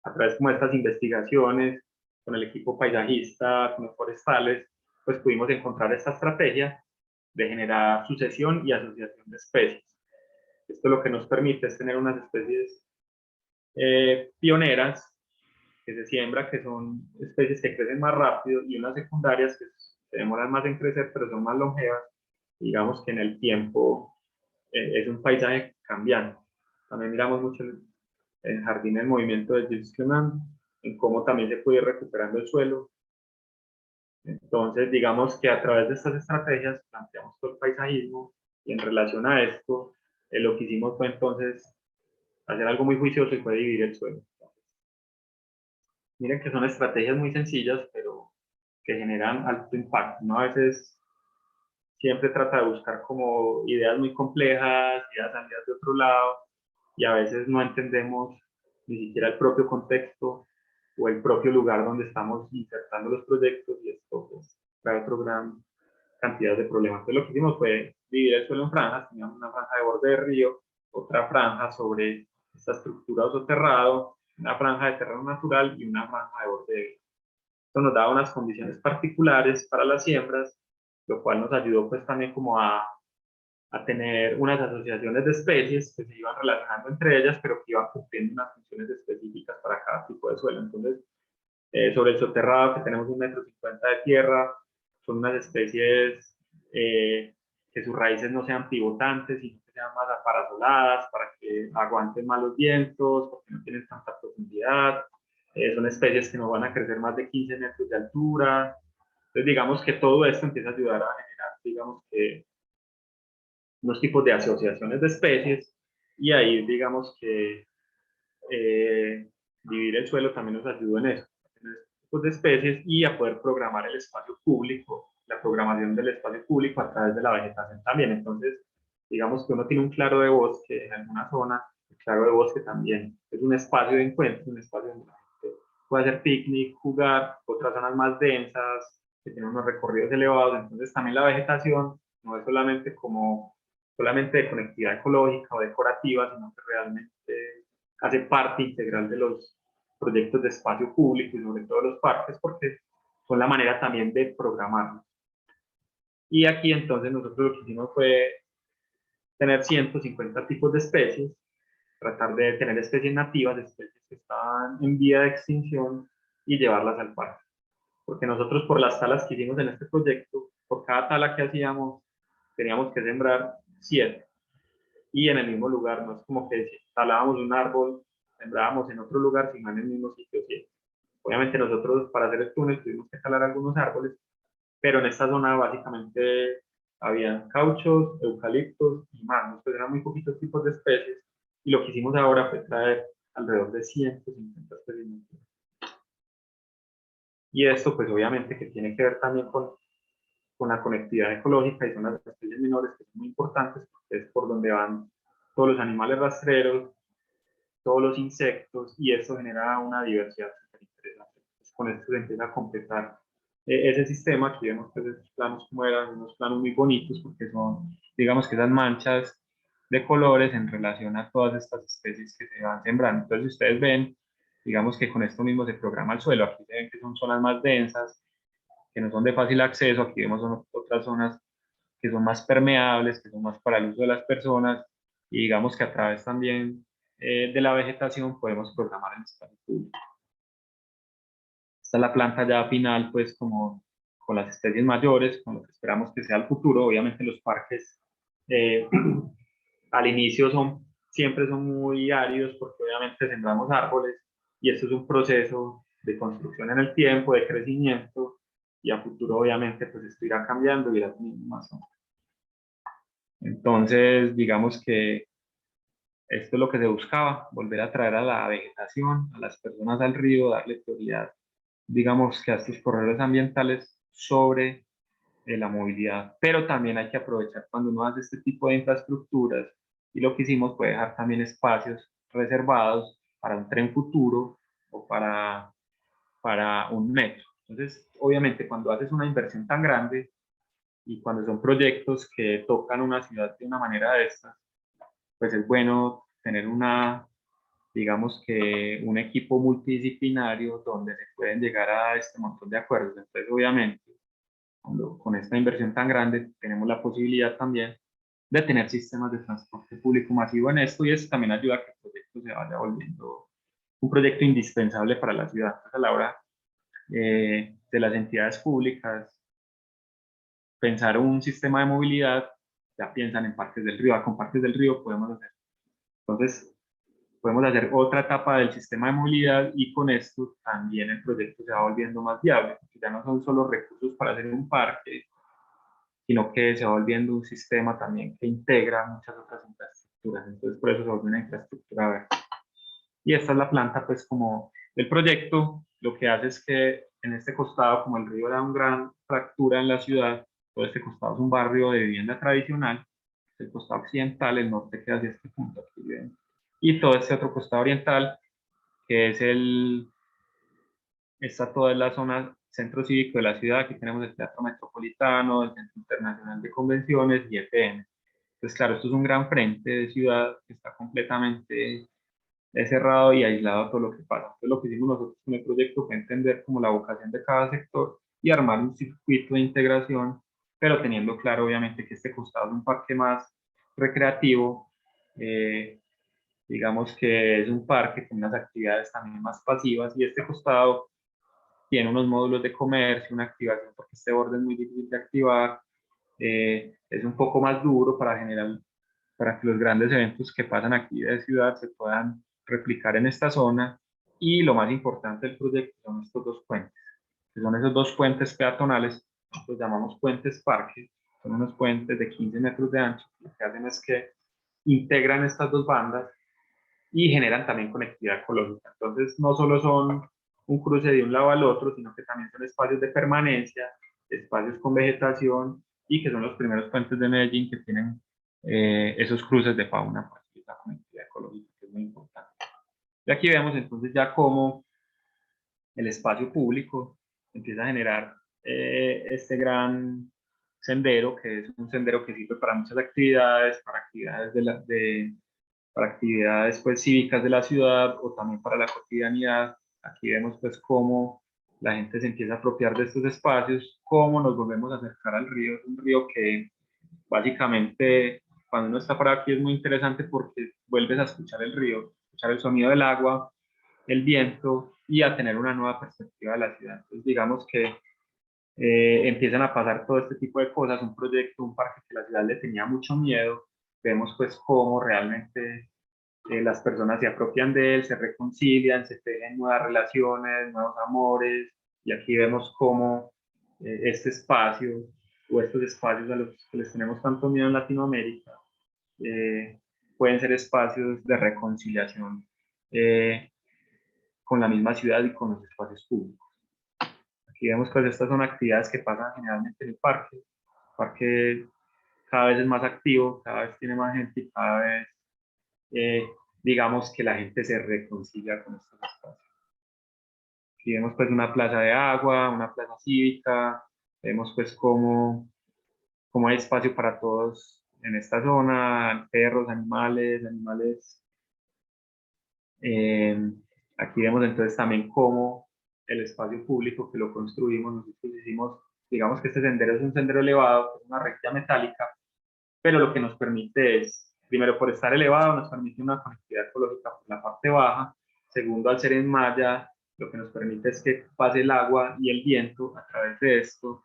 B: a través como de estas investigaciones, con el equipo paisajista, con los forestales, pues pudimos encontrar esta estrategia de generar sucesión y asociación de especies. Esto lo que nos permite es tener unas especies pioneras que se siembra, que son especies que crecen más rápido, y unas secundarias que se demoran más en crecer, pero son más longevas. Digamos que en el tiempo es un paisaje cambiante. También miramos mucho el jardín en movimiento de Gilles Clement, en cómo también se puede ir recuperando el suelo. Entonces, digamos que a través de estas estrategias planteamos todo el paisajismo y en relación a esto, lo que hicimos fue entonces hacer algo muy juicioso y fue dividir el suelo. Miren que son estrategias muy sencillas, pero que generan alto impacto, ¿no? A veces siempre trata de buscar como ideas muy complejas, ideas salidas de otro lado, y a veces no entendemos ni siquiera el propio contexto o el propio lugar donde estamos insertando los proyectos, y esto pues trae otra gran cantidad de problemas. Entonces lo que hicimos fue dividir el suelo en franjas. Teníamos una franja de borde de río, otra franja sobre esta estructura o soterrado, una franja de terreno natural y una franja de borde de río. Esto nos daba unas condiciones particulares para las siembras, lo cual nos ayudó pues también como a tener unas asociaciones de especies que se iban relacionando entre ellas, pero que iban cumpliendo unas funciones específicas para cada tipo de suelo. Entonces, sobre el soterrado, que tenemos 1,50 m de tierra, son unas especies que sus raíces no sean pivotantes, sino que sean más aparasoladas para que aguanten más los vientos, porque no tienen tanta profundidad. Son especies que no van a crecer más de 15 metros de altura. Entonces, digamos que todo esto empieza a ayudar a generar, digamos que, unos tipos de asociaciones de especies, y ahí, digamos que dividir el suelo también nos ayuda en eso, a tener tipos de especies y a poder programar el espacio público, la programación del espacio público a través de la vegetación también. Entonces, digamos que uno tiene un claro de bosque en alguna zona, el claro de bosque también es un espacio de encuentro, un espacio donde la gente puede hacer picnic, jugar, otras zonas más densas, que tienen unos recorridos elevados. Entonces, también la vegetación no es solamente de conectividad ecológica o decorativa, sino que realmente hace parte integral de los proyectos de espacio público y sobre todo los parques, porque son la manera también de programarlos. Y aquí entonces nosotros lo que hicimos fue tener 150 tipos de especies, tratar de tener especies nativas, especies que estaban en vía de extinción, y llevarlas al parque. Porque nosotros, por las talas que hicimos en este proyecto, por cada tala que hacíamos, teníamos que sembrar 7. Y en el mismo lugar, no es como que si talábamos un árbol, sembrábamos en otro lugar, sino en el mismo sitio 7. Obviamente nosotros, para hacer el túnel, tuvimos que talar algunos árboles, pero en esta zona básicamente había cauchos, eucaliptos y mangos, pues eran muy poquitos tipos de especies, y lo que hicimos ahora fue traer alrededor de 150 especies. Y esto pues obviamente que tiene que ver también con la conectividad ecológica, y son las especies menores que son muy importantes, porque es por donde van todos los animales rastreros, todos los insectos, y esto genera una diversidad súper interesante. Pues con esto se empieza a completar ese sistema. Aquí vemos pues esos planos como eran, unos planos muy bonitos, porque son, digamos que esas manchas de colores en relación a todas estas especies que se van sembrando. Entonces, si ustedes ven, digamos que con esto mismo se programa el suelo. Aquí se ven que son zonas más densas, que no son de fácil acceso. Aquí vemos otras zonas que son más permeables, que son más para el uso de las personas, y digamos que a través también de la vegetación podemos programar el espacio público. Esta es la planta ya final, pues como con las especies mayores, con lo que esperamos que sea el futuro. Obviamente los parques al inicio siempre son muy áridos, porque obviamente sembramos árboles, y esto es un proceso de construcción en el tiempo, de crecimiento, y a futuro obviamente pues esto irá cambiando y irá teniendo más sombra. Entonces, digamos que esto es lo que se buscaba: volver a traer a la vegetación, a las personas al río, darle prioridad, digamos que a estos corredores ambientales sobre la movilidad. Pero también hay que aprovechar cuando uno hace este tipo de infraestructuras, y lo que hicimos fue dejar también espacios reservados para un tren futuro o para un metro. Entonces, obviamente, cuando haces una inversión tan grande y cuando son proyectos que tocan una ciudad de una manera de esta, pues es bueno tener digamos que un equipo multidisciplinario donde se pueden llegar a este montón de acuerdos. Entonces, obviamente, con esta inversión tan grande, tenemos la posibilidad también de tener sistemas de transporte público masivo en esto, y eso también ayuda a que el proyecto se vaya volviendo un proyecto indispensable para la ciudad. Entonces, a la hora de las entidades públicas pensar un sistema de movilidad, ya piensan en Parques del Río. Con Parques del Río podemos hacer otra etapa del sistema de movilidad, y con esto también el proyecto se va volviendo más viable, porque ya no son solo recursos para hacer un parque, sino que se va volviendo un sistema también que integra muchas otras infraestructuras. Entonces, por eso se vuelve una infraestructura verde. Y esta es la planta, pues, como del proyecto. Lo que hace es que en este costado, como el río da una gran fractura en la ciudad, todo este costado es un barrio de vivienda tradicional, el costado occidental, el norte queda hacia este punto aquí, ¿ven? Y todo este otro costado oriental, que es está toda la zona centro cívico de la ciudad. Aquí tenemos el Teatro Metropolitano, el Centro Internacional de Convenciones y EPM. Entonces, claro, esto es un gran frente de ciudad que está completamente es cerrado y aislado todo lo que pasa. Entonces lo que hicimos nosotros con el proyecto fue entender como la vocación de cada sector y armar un circuito de integración, pero teniendo claro obviamente que este costado es un parque más recreativo, digamos que es un parque con unas actividades también más pasivas, y este costado tiene unos módulos de comercio, una activación porque este borde es muy difícil de activar, es un poco más duro para generar, para que los grandes eventos que pasan aquí de ciudad se puedan replicar en esta zona. Y lo más importante del proyecto son estos dos puentes, que son esos dos puentes peatonales, los llamamos puentes parque, son unos puentes de 15 metros de ancho. Lo que hacen es que integran estas dos bandas y generan también conectividad ecológica. Entonces, no solo son un cruce de un lado al otro, sino que también son espacios de permanencia, espacios con vegetación, y que son los primeros puentes de Medellín que tienen esos cruces de fauna, pues, la conectividad ecológica, que es muy importante. Y aquí vemos entonces ya cómo el espacio público empieza a generar este gran sendero, que es un sendero que sirve para muchas actividades, para actividades para actividades pues cívicas de la ciudad, o también para la cotidianidad. Aquí vemos pues cómo la gente se empieza a apropiar de estos espacios, cómo nos volvemos a acercar al río. Es un río que básicamente cuando uno está por aquí es muy interesante porque vuelves a escuchar el río, escuchar el sonido del agua, el viento, y a tener una nueva perspectiva de la ciudad. Entonces digamos que empiezan a pasar todo este tipo de cosas, un proyecto, un parque que la ciudad le tenía mucho miedo. Vemos pues cómo realmente las personas se apropian de él, se reconcilian, se tejen nuevas relaciones, nuevos amores, y aquí vemos cómo este espacio, o estos espacios a los que les tenemos tanto miedo en Latinoamérica, eh, pueden ser espacios de reconciliación eh, con la misma ciudad y con los espacios públicos. Aquí vemos que estas son actividades que pasan generalmente en el parque. El parque cada vez es más activo, cada vez tiene más gente y cada vez eh, digamos que la gente se reconcilia con estos espacios. Aquí vemos pues una plaza de agua, una plaza cívica, vemos pues cómo hay espacio para todos en esta zona, perros, animales. Eh, Aquí vemos entonces también cómo el espacio público que lo construimos, nosotros hicimos, digamos que este sendero es un sendero elevado, es una recta metálica, pero lo que nos permite es, primero, por estar elevado, nos permite una conectividad ecológica por la parte baja. Segundo, al ser en malla, lo que nos permite es que pase el agua y el viento a través de esto.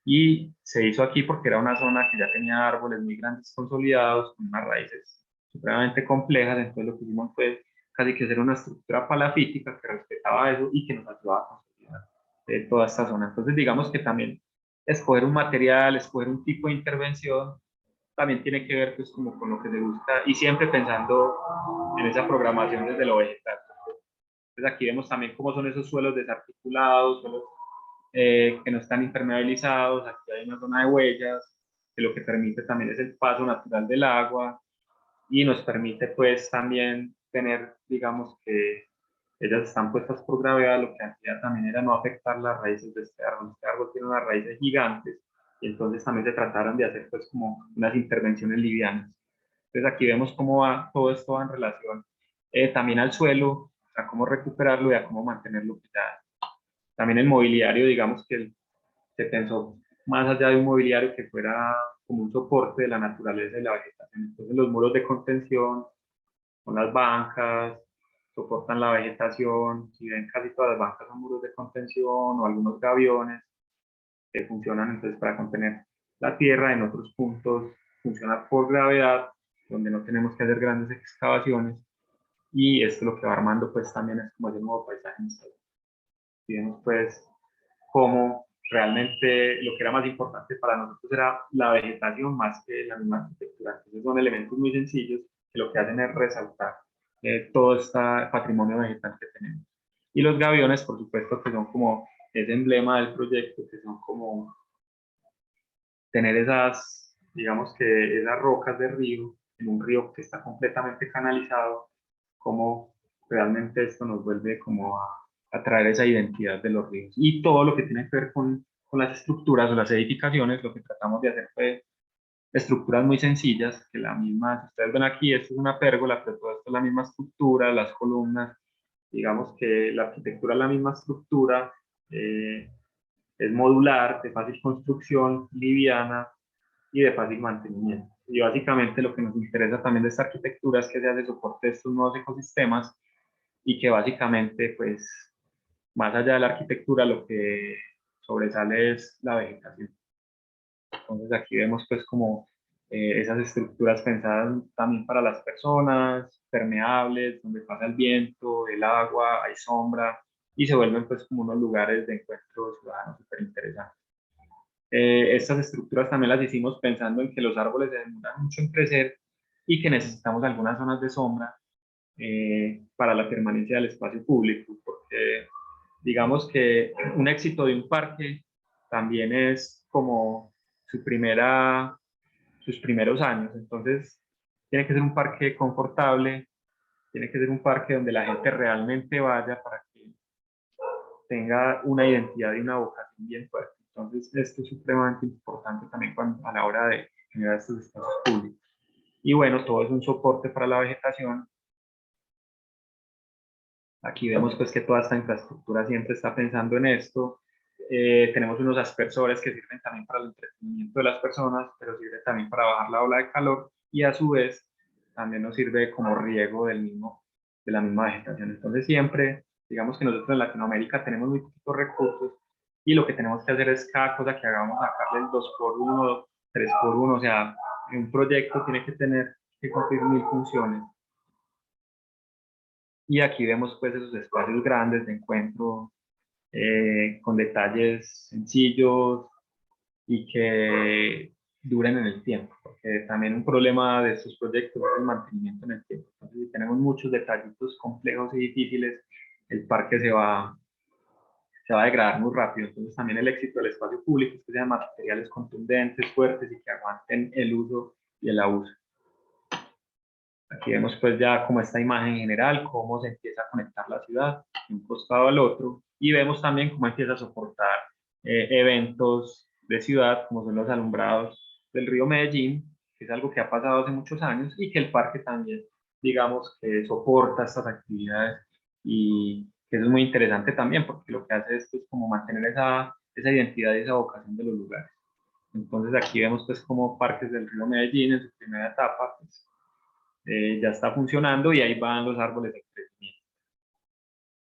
B: Y se hizo aquí porque era una zona que ya tenía árboles muy grandes consolidados, con unas raíces supremamente complejas. Entonces lo que hicimos fue casi que hacer una estructura palafítica que respetaba eso y que nos ayudaba a consolidar toda esta zona. Entonces digamos que también escoger un material, escoger un tipo de intervención, también tiene que ver pues como con lo que se busca, y siempre pensando en esa programación desde lo vegetal. Entonces aquí vemos también cómo son esos suelos desarticulados, suelos que no están impermeabilizados. Aquí hay una zona de huellas, que lo que permite también es el paso natural del agua, y nos permite pues también tener, digamos que ellas están puestas por gravedad, lo que hacía también era no afectar las raíces de este árbol. Este árbol tiene unas raíces gigantes, y entonces también se trataron de hacer pues como unas intervenciones livianas. Entonces aquí vemos cómo va, todo esto va en relación también al suelo, a cómo recuperarlo y a cómo mantenerlo cuidado. También el mobiliario, digamos que se pensó más allá de un mobiliario que fuera como un soporte de la naturaleza y la vegetación. Entonces los muros de contención, con las bancas, soportan la vegetación. Si ven, casi todas las bancas son muros de contención o algunos gaviones que funcionan entonces para contener la tierra. En otros puntos funciona por gravedad, donde no tenemos que hacer grandes excavaciones, y esto lo que va armando pues también es como ese nuevo paisaje. Y vemos pues cómo realmente lo que era más importante para nosotros era la vegetación más que la misma arquitectura. Entonces son elementos muy sencillos que lo que hacen es resaltar todo este patrimonio vegetal que tenemos. Y los gaviones, por supuesto, que son como ese emblema del proyecto, que son como tener esas, digamos que esas rocas de río, en un río que está completamente canalizado, como realmente esto nos vuelve como a traer esa identidad de los ríos. Y todo lo que tiene que ver con las estructuras o las edificaciones, lo que tratamos de hacer fue estructuras muy sencillas, que la misma, si ustedes ven aquí, esto es una pérgola, pero todo esto es la misma estructura, las columnas, digamos que la arquitectura es la misma estructura, es modular, de fácil construcción, liviana y de fácil mantenimiento. Y básicamente lo que nos interesa también de esta arquitectura es que se hace soporte de estos nuevos ecosistemas y que básicamente, pues, más allá de la arquitectura, lo que sobresale es la vegetación. Entonces aquí vemos pues como esas estructuras pensadas también para las personas, permeables, donde pasa el viento, el agua, hay sombra, y se vuelven pues como unos lugares de encuentro ciudadano súper interesantes. Estas estructuras también las hicimos pensando en que los árboles se demoran mucho en crecer y que necesitamos algunas zonas de sombra para la permanencia del espacio público, porque digamos que un éxito de un parque también es como sus primeros años. Entonces, tiene que ser un parque confortable, tiene que ser un parque donde la gente realmente vaya para que tenga una identidad y una vocación bien fuerte. Entonces, esto es supremamente importante también a la hora de generar estos espacios públicos. Y bueno, todo es un soporte para la vegetación. Aquí vemos pues que toda esta infraestructura siempre está pensando en esto. Tenemos unos aspersores que sirven también para el entretenimiento de las personas, pero sirven también para bajar la ola de calor y a su vez también nos sirve como riego de la misma vegetación. Entonces siempre, digamos que nosotros en Latinoamérica tenemos muy poquitos recursos y lo que tenemos que hacer es cada cosa que hagamos sacarle el 2x1, 3x1, o sea, un proyecto tiene que tener que cumplir 1000 funciones. Y aquí vemos pues esos espacios grandes de encuentro con detalles sencillos y que duren en el tiempo, porque también un problema de estos proyectos es el mantenimiento en el tiempo. Entonces, si tenemos muchos detallitos complejos y difíciles, el parque se va a degradar muy rápido. Entonces, también el éxito del espacio público es que sean materiales contundentes, fuertes y que aguanten el uso y el abuso. Aquí vemos pues ya como esta imagen general, cómo se empieza a conectar la ciudad de un costado al otro y vemos también cómo empieza a soportar eventos de ciudad como son los alumbrados del río Medellín, que es algo que ha pasado hace muchos años y que el parque también, digamos, que soporta estas actividades y que eso es muy interesante también porque lo que hace esto es como mantener esa identidad y esa vocación de los lugares. Entonces aquí vemos pues como Parques del Río Medellín en su primera etapa, pues, ya está funcionando y ahí van los árboles de crecimiento.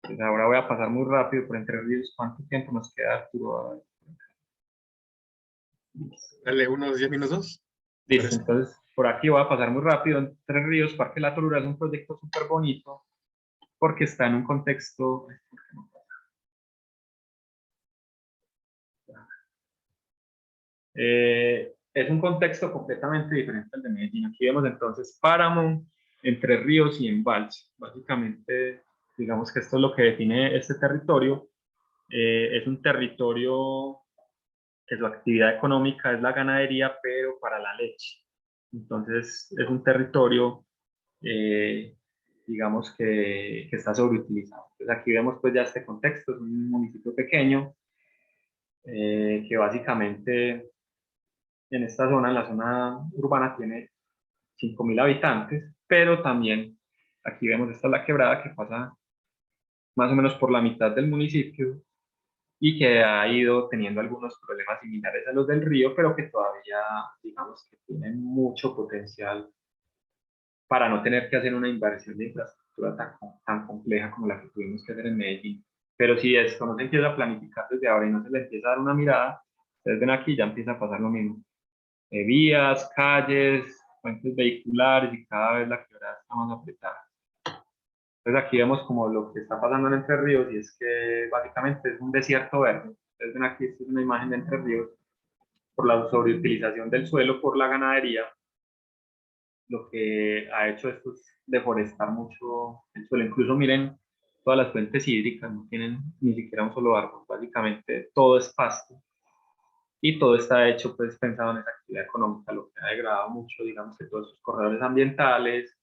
B: Pues ahora voy a pasar muy rápido por Entre Ríos. ¿Cuánto tiempo nos queda, Arturo?
A: Dale unos 10 minutos,
B: Listo,
A: parece.
B: entonces por aquí voy a pasar muy rápido. Entre Ríos, Parque La Tolura es un proyecto súper bonito porque está en un contexto... es un contexto completamente diferente al de Medellín. Aquí vemos entonces páramo, Entre Ríos y embalse. Básicamente, digamos que esto es lo que define este territorio. Es un territorio que su actividad económica es la ganadería, pero para la leche. Entonces es un territorio, eh, digamos, que está sobreutilizado. Entonces aquí vemos pues ya este contexto, es un municipio pequeño, que básicamente en esta zona, en la zona urbana, tiene 5.000 habitantes, pero también aquí vemos, esta es la quebrada que pasa más o menos por la mitad del municipio y que ha ido teniendo algunos problemas similares a los del río, pero que todavía, digamos, que tienen mucho potencial para no tener que hacer una inversión de infraestructura tan compleja como la que tuvimos que hacer en Medellín. Pero si esto no se empieza a planificar desde ahora y no se le empieza a dar una mirada, ustedes ven aquí, ya empieza a pasar lo mismo. Vías, calles, puentes vehiculares y cada vez la quebrada está más apretada. Entonces aquí vemos como lo que está pasando en Entre Ríos y es que básicamente es un desierto verde. Ustedes ven aquí, esta es una imagen de Entre Ríos por la sobreutilización del suelo por la ganadería. Lo que ha hecho esto es deforestar mucho el suelo. Incluso miren, todas las fuentes hídricas no tienen ni siquiera un solo árbol. Básicamente todo es pasto y todo está hecho pues pensado en esa actividad económica, lo que ha degradado mucho, digamos que todos esos corredores ambientales,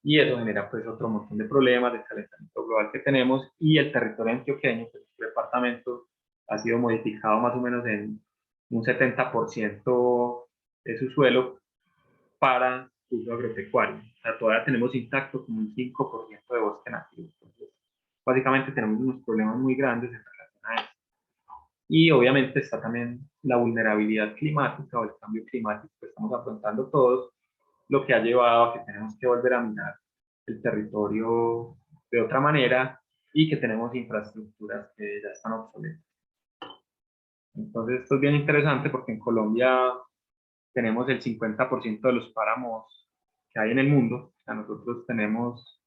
B: y eso genera pues otro montón de problemas de calentamiento global que tenemos y el territorio antioqueño, pues el departamento ha sido modificado más o menos en un 70% de su suelo para uso agropecuario. O sea, todavía tenemos intacto como un 5% de bosque nativo. Entonces, básicamente tenemos unos problemas muy grandes en relación a eso. Y obviamente está también la vulnerabilidad climática o el cambio climático que estamos afrontando todos, lo que ha llevado a que tenemos que volver a mirar el territorio de otra manera y que tenemos infraestructuras que ya están obsoletas. Entonces esto es bien interesante porque en Colombia tenemos el 50% de los páramos que hay en el mundo. O sea, nosotros tenemos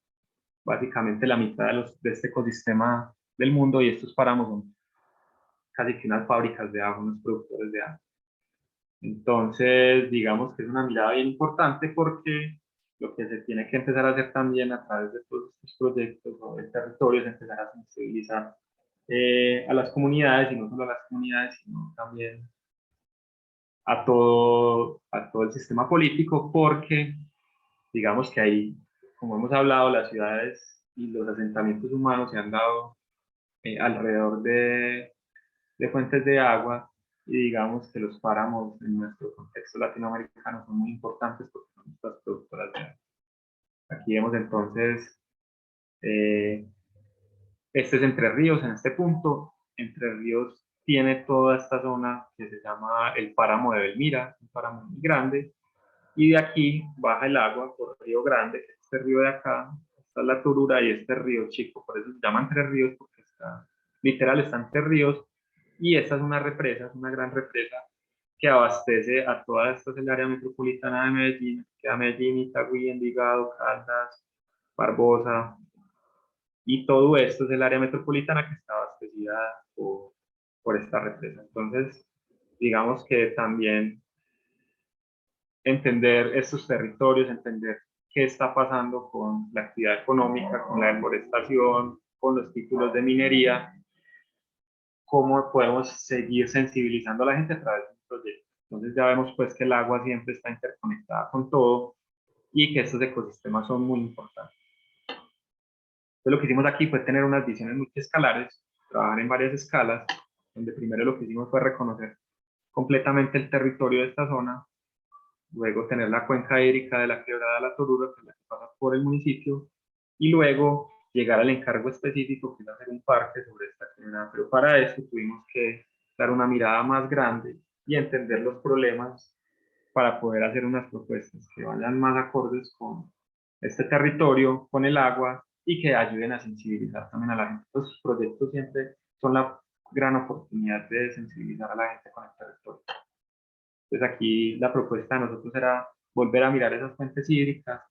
B: básicamente la mitad de este ecosistema del mundo y estos páramos son casi que unas fábricas de agua, unos productores de agua. Entonces, digamos que es una mirada bien importante porque lo que se tiene que empezar a hacer también a través de todos estos proyectos o del territorio es empezar a sensibilizar a las comunidades, y no solo a las comunidades, sino también a todo el sistema político, porque digamos que ahí, como hemos hablado, las ciudades y los asentamientos humanos se han dado alrededor de fuentes de agua, y digamos que los páramos en nuestro contexto latinoamericano son muy importantes porque son nuestras productoras de agua. Aquí vemos entonces, eh, este es Entre Ríos en este punto. Entre Ríos tiene toda esta zona que se llama el páramo de Belmira, un páramo muy grande, y de aquí baja el agua por Río Grande, que es este río de acá, está la Turura y este río chico, por eso se llama Entre Ríos, porque está, literal, está entre ríos, y esta es una represa, es una gran represa que abastece a toda esta es el área metropolitana de Medellín, que a Medellín, Itagüí, Envigado, Caldas, Barbosa, y todo esto es el área metropolitana que está abastecida por esta represa. Entonces, digamos que también entender estos territorios, entender qué está pasando con la actividad económica, con la deforestación, con los títulos de minería, cómo podemos seguir sensibilizando a la gente a través de un proyecto. Entonces ya vemos pues que el agua siempre está interconectada con todo y que estos ecosistemas son muy importantes. Entonces lo que hicimos aquí fue tener unas visiones multiescalares, trabajar en varias escalas, donde primero lo que hicimos fue reconocer completamente el territorio de esta zona, luego tener la cuenca hídrica de la quebrada de la Torura, que es la que pasa por el municipio, y luego llegar al encargo específico, que es hacer un parque sobre esta quebrada. Pero para eso tuvimos que dar una mirada más grande y entender los problemas para poder hacer unas propuestas que vayan más acordes con este territorio, con el agua, y que ayuden a sensibilizar también a la gente. Los proyectos siempre son la gran oportunidad de sensibilizar a la gente con el territorio. Entonces aquí la propuesta de nosotros era volver a mirar esas fuentes hídricas,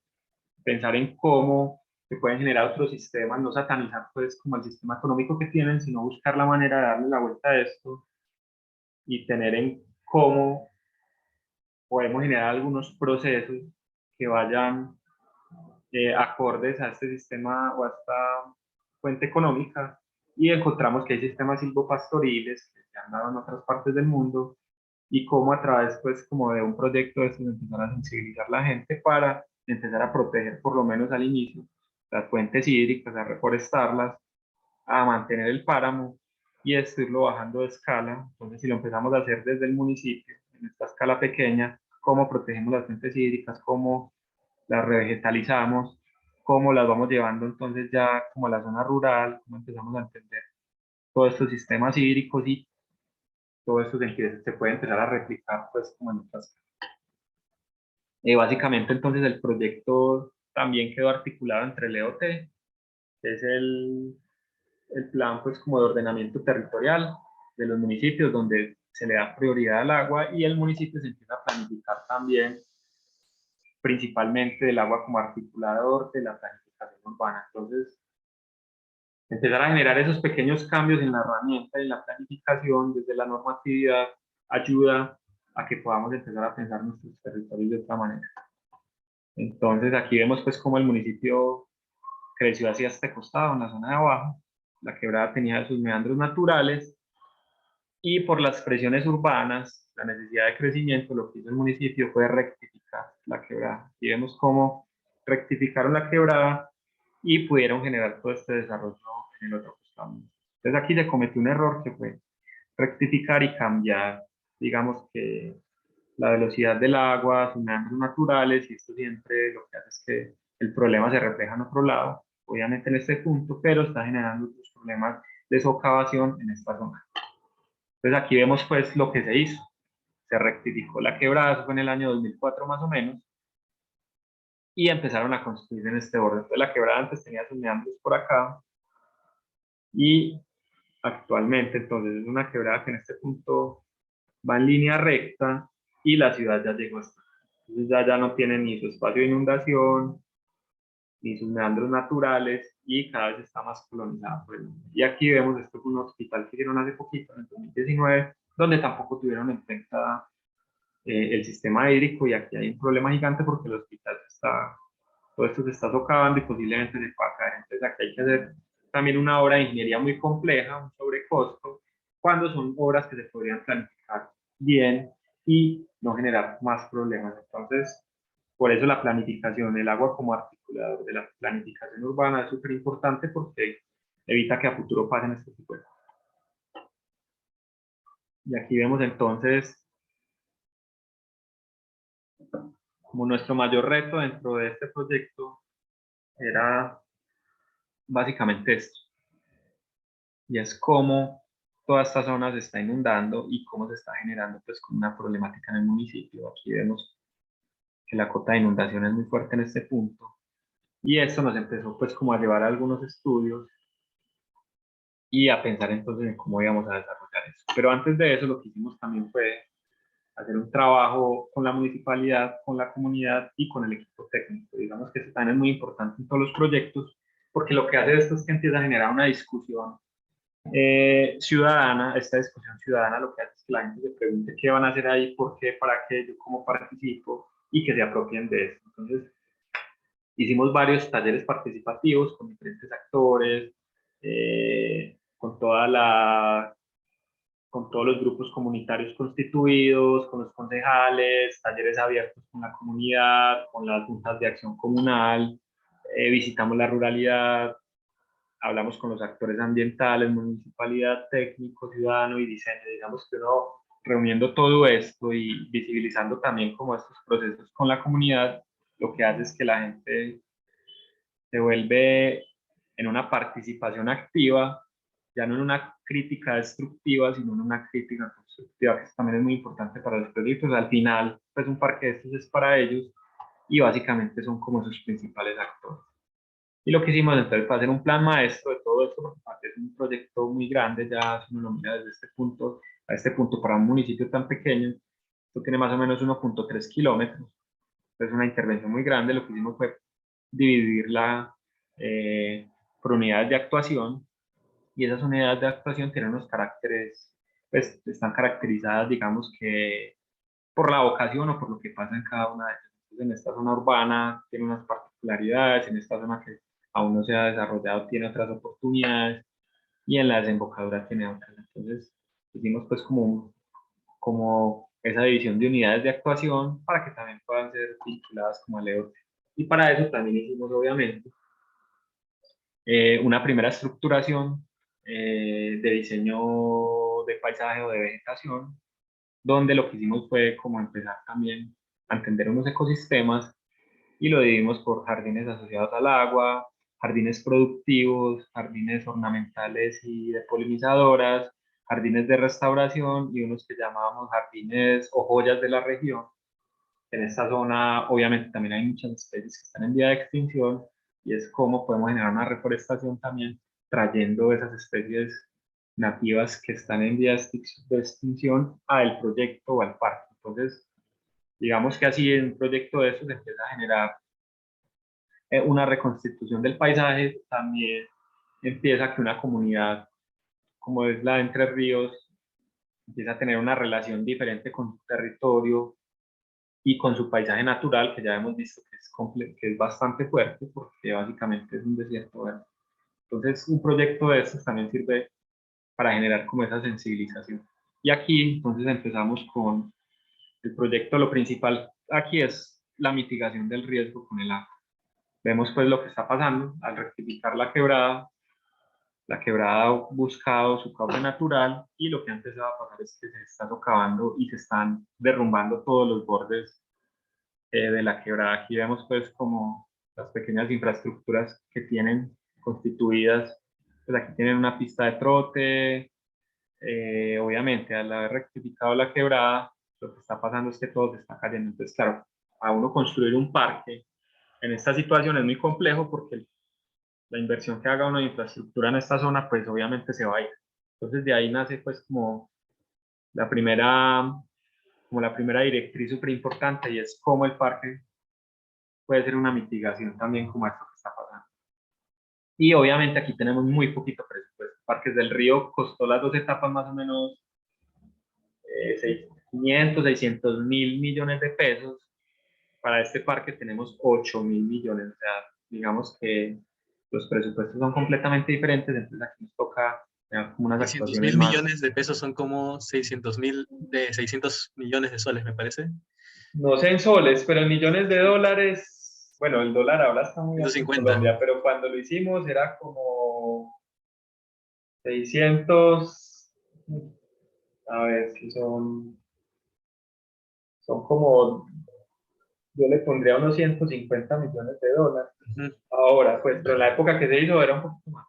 B: pensar en cómo se pueden generar otros sistemas, no satanizar pues como el sistema económico que tienen, sino buscar la manera de darle la vuelta a esto y tener en cómo podemos generar algunos procesos que vayan acordes a este sistema o a esta fuente económica, y encontramos que hay sistemas silvopastoriles que se han dado en otras partes del mundo, y cómo a través pues como de un proyecto de estos empezar a sensibilizar a la gente para empezar a proteger por lo menos al inicio las fuentes hídricas, a reforestarlas, a mantener el páramo y esto irlo bajando de escala. Entonces si lo empezamos a hacer desde el municipio en esta escala pequeña, cómo protegemos las fuentes hídricas, cómo las revegetalizamos, cómo las vamos llevando entonces ya como a la zona rural, cómo empezamos a entender todos estos sistemas hídricos, y todo esto se puede empezar a replicar pues como en otras. Básicamente entonces el proyecto también quedó articulado entre el EOT, que es el plan pues como de ordenamiento territorial de los municipios, donde se le da prioridad al agua, y el municipio se empieza a planificar también principalmente del agua como articulador de la planificación urbana. Entonces, empezar a generar esos pequeños cambios en la herramienta y en la planificación desde la normatividad ayuda a que podamos empezar a pensar nuestros territorios de otra manera. Entonces, aquí vemos pues cómo el municipio creció hacia este costado, en la zona de abajo. La quebrada tenía sus meandros naturales, y por las presiones urbanas, la necesidad de crecimiento, lo que hizo el municipio fue rectificar la quebrada. Y vemos cómo rectificaron la quebrada y pudieron generar todo este desarrollo en el otro costado. Entonces aquí se cometió un error que fue rectificar y cambiar, digamos que la velocidad del agua, sus meandros naturales, y esto siempre lo que hace es que el problema se refleja en otro lado, obviamente en este punto, pero está generando otros problemas de socavación en esta zona. Entonces aquí vemos pues lo que se hizo. Se rectificó la quebrada, eso fue en el año 2004 más o menos, y empezaron a construir en este borde. Entonces la quebrada antes tenía sus meandros por acá, y actualmente entonces es una quebrada que en este punto va en línea recta, y la ciudad ya llegó hasta acá. Entonces ya no tiene ni su espacio de inundación, ni sus meandros naturales, y cada vez está más colonizada por el hombre. Y aquí vemos, esto es un hospital que hicieron hace poquito, en el 2019, donde tampoco tuvieron en cuenta el sistema hídrico, y aquí hay un problema gigante porque el hospital está, todo esto se está socavando y posiblemente se pueda caer. Entonces aquí hay que hacer también una obra de ingeniería muy compleja, un sobrecosto, cuando son obras que se podrían planificar bien y no generar más problemas. Entonces, por eso la planificación, el agua como articulador de la planificación urbana es súper importante, porque evita que a futuro pasen este tipo de cosas. Y aquí vemos entonces como nuestro mayor reto dentro de este proyecto era básicamente esto, y es cómo toda esta zona se está inundando y cómo se está generando pues como una problemática en el municipio. Aquí vemos que la cota de inundación es muy fuerte en este punto, y esto nos empezó pues como a llevar a algunos estudios y a pensar entonces en cómo íbamos a desarrollar eso. Pero antes de eso lo que hicimos también fue hacer un trabajo con la municipalidad, con la comunidad y con el equipo técnico. Digamos que eso también es muy importante en todos los proyectos, porque lo que hace esto es que empieza a generar una discusión ciudadana. Esta discusión ciudadana lo que hace es que la gente se pregunte qué van a hacer ahí, por qué, para qué, yo cómo participo, y que se apropien de eso. Entonces, hicimos varios talleres participativos con diferentes actores, con con todos los grupos comunitarios constituidos, con los concejales, talleres abiertos con la comunidad, con las juntas de acción comunal, visitamos la ruralidad, hablamos con los actores ambientales, municipalidad, técnico, ciudadano y diseño. Digamos que uno, reuniendo todo esto y visibilizando también como estos procesos con la comunidad, lo que hace es que la gente se vuelve en una participación activa, ya no en una crítica destructiva, sino en una crítica constructiva, que también es muy importante para los proyectos. Al final, pues un parque de estos es para ellos, y básicamente son como sus principales actores. Y lo que hicimos entonces fue hacer un plan maestro de todo esto, porque es un proyecto muy grande, ya si uno lo mira desde este punto, a este punto para un municipio tan pequeño, esto tiene más o menos 1.3 kilómetros, es una intervención muy grande. Lo que hicimos fue dividirla por unidades de actuación, y esas unidades de actuación tienen unos caracteres, pues están caracterizadas, digamos que por la vocación o por lo que pasa en cada una de ellas. Entonces, en esta zona urbana tiene unas particularidades, en esta zona que aún no se ha desarrollado tiene otras oportunidades, y en la desembocadura tiene otras. Entonces, hicimos pues como esa división de unidades de actuación para que también puedan ser vinculadas como al EOT. Y para eso también hicimos, obviamente, una primera estructuración de diseño de paisaje o de vegetación, donde lo que hicimos fue como empezar también a entender unos ecosistemas, y lo dividimos por jardines asociados al agua, jardines productivos, jardines ornamentales y de polinizadoras, jardines de restauración, y unos que llamábamos jardines o joyas de la región. En esta zona obviamente también hay muchas especies que están en vía de extinción, y es cómo podemos generar una reforestación también trayendo esas especies nativas que están en vía de extinción al proyecto o al parque. Entonces, digamos que así en un proyecto de estos se empieza a generar una reconstitución del paisaje. También empieza que una comunidad como es la de Entre Ríos empieza a tener una relación diferente con su territorio y con su paisaje natural, que ya hemos visto que que es bastante fuerte porque básicamente es un desierto verde. Entonces, un proyecto de estos también sirve para generar como esa sensibilización. Y aquí entonces empezamos con el proyecto. Lo principal aquí es la mitigación del riesgo con el agua. Vemos pues lo que está pasando al rectificar la quebrada. la quebrada ha buscado su cauce natural y lo que ha empezado a pasar es que se está socavando y se están derrumbando todos los bordes de la quebrada. Aquí vemos pues como las pequeñas infraestructuras que tienen constituidas, pues aquí tienen una pista de trote, obviamente al haber rectificado la quebrada, lo que está pasando es que todo se está cayendo. Entonces, claro, a uno construir un parque en esta situación es muy complejo porque la inversión que haga uno de infraestructura en esta zona, pues obviamente se va a ir. Entonces de ahí nace pues la primera, como la primera directriz súper importante y es cómo el parque puede ser una mitigación también como esto que está pasando. Y obviamente aquí tenemos muy poquito presupuesto. Parques del Río costó las dos etapas más o menos 500, 600 mil millones de pesos. Para este parque tenemos 8 mil millones. O sea, digamos que los presupuestos son completamente diferentes, entonces aquí nos toca como unas
A: 600
B: actuaciones
A: mil
B: más.
A: millones de pesos son como 600 millones de soles, me parece.
B: No sé en soles, pero en millones de dólares. Bueno, el dólar ahora está muy alto en
A: 150.
B: Colombia, pero cuando lo hicimos era como 600, a ver si son como, yo le pondría unos 150 millones de dólares.
A: Ujú.
B: Ahora, pues, pero en la época que se hizo era un poquito más.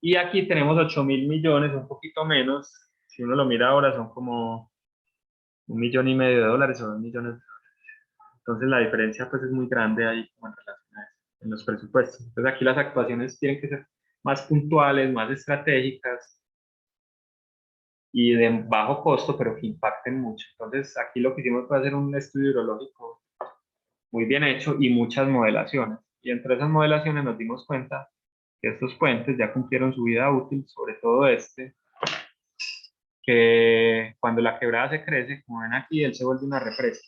B: Y aquí tenemos 8 mil millones, un poquito menos. Si uno lo mira ahora, son como 1,5 millones de dólares o 2 millones. Entonces, la diferencia pues es muy grande ahí como en relación a eso, en los presupuestos. Entonces, aquí las actuaciones tienen que ser más puntuales, más estratégicas y de bajo costo, pero que impacten mucho. Entonces, aquí lo que hicimos fue hacer un estudio hidrológico muy bien hecho y muchas modelaciones. Y entre esas modelaciones nos dimos cuenta que estos puentes ya cumplieron su vida útil, sobre todo este, que cuando la quebrada se crece, como ven aquí, él se vuelve una represa.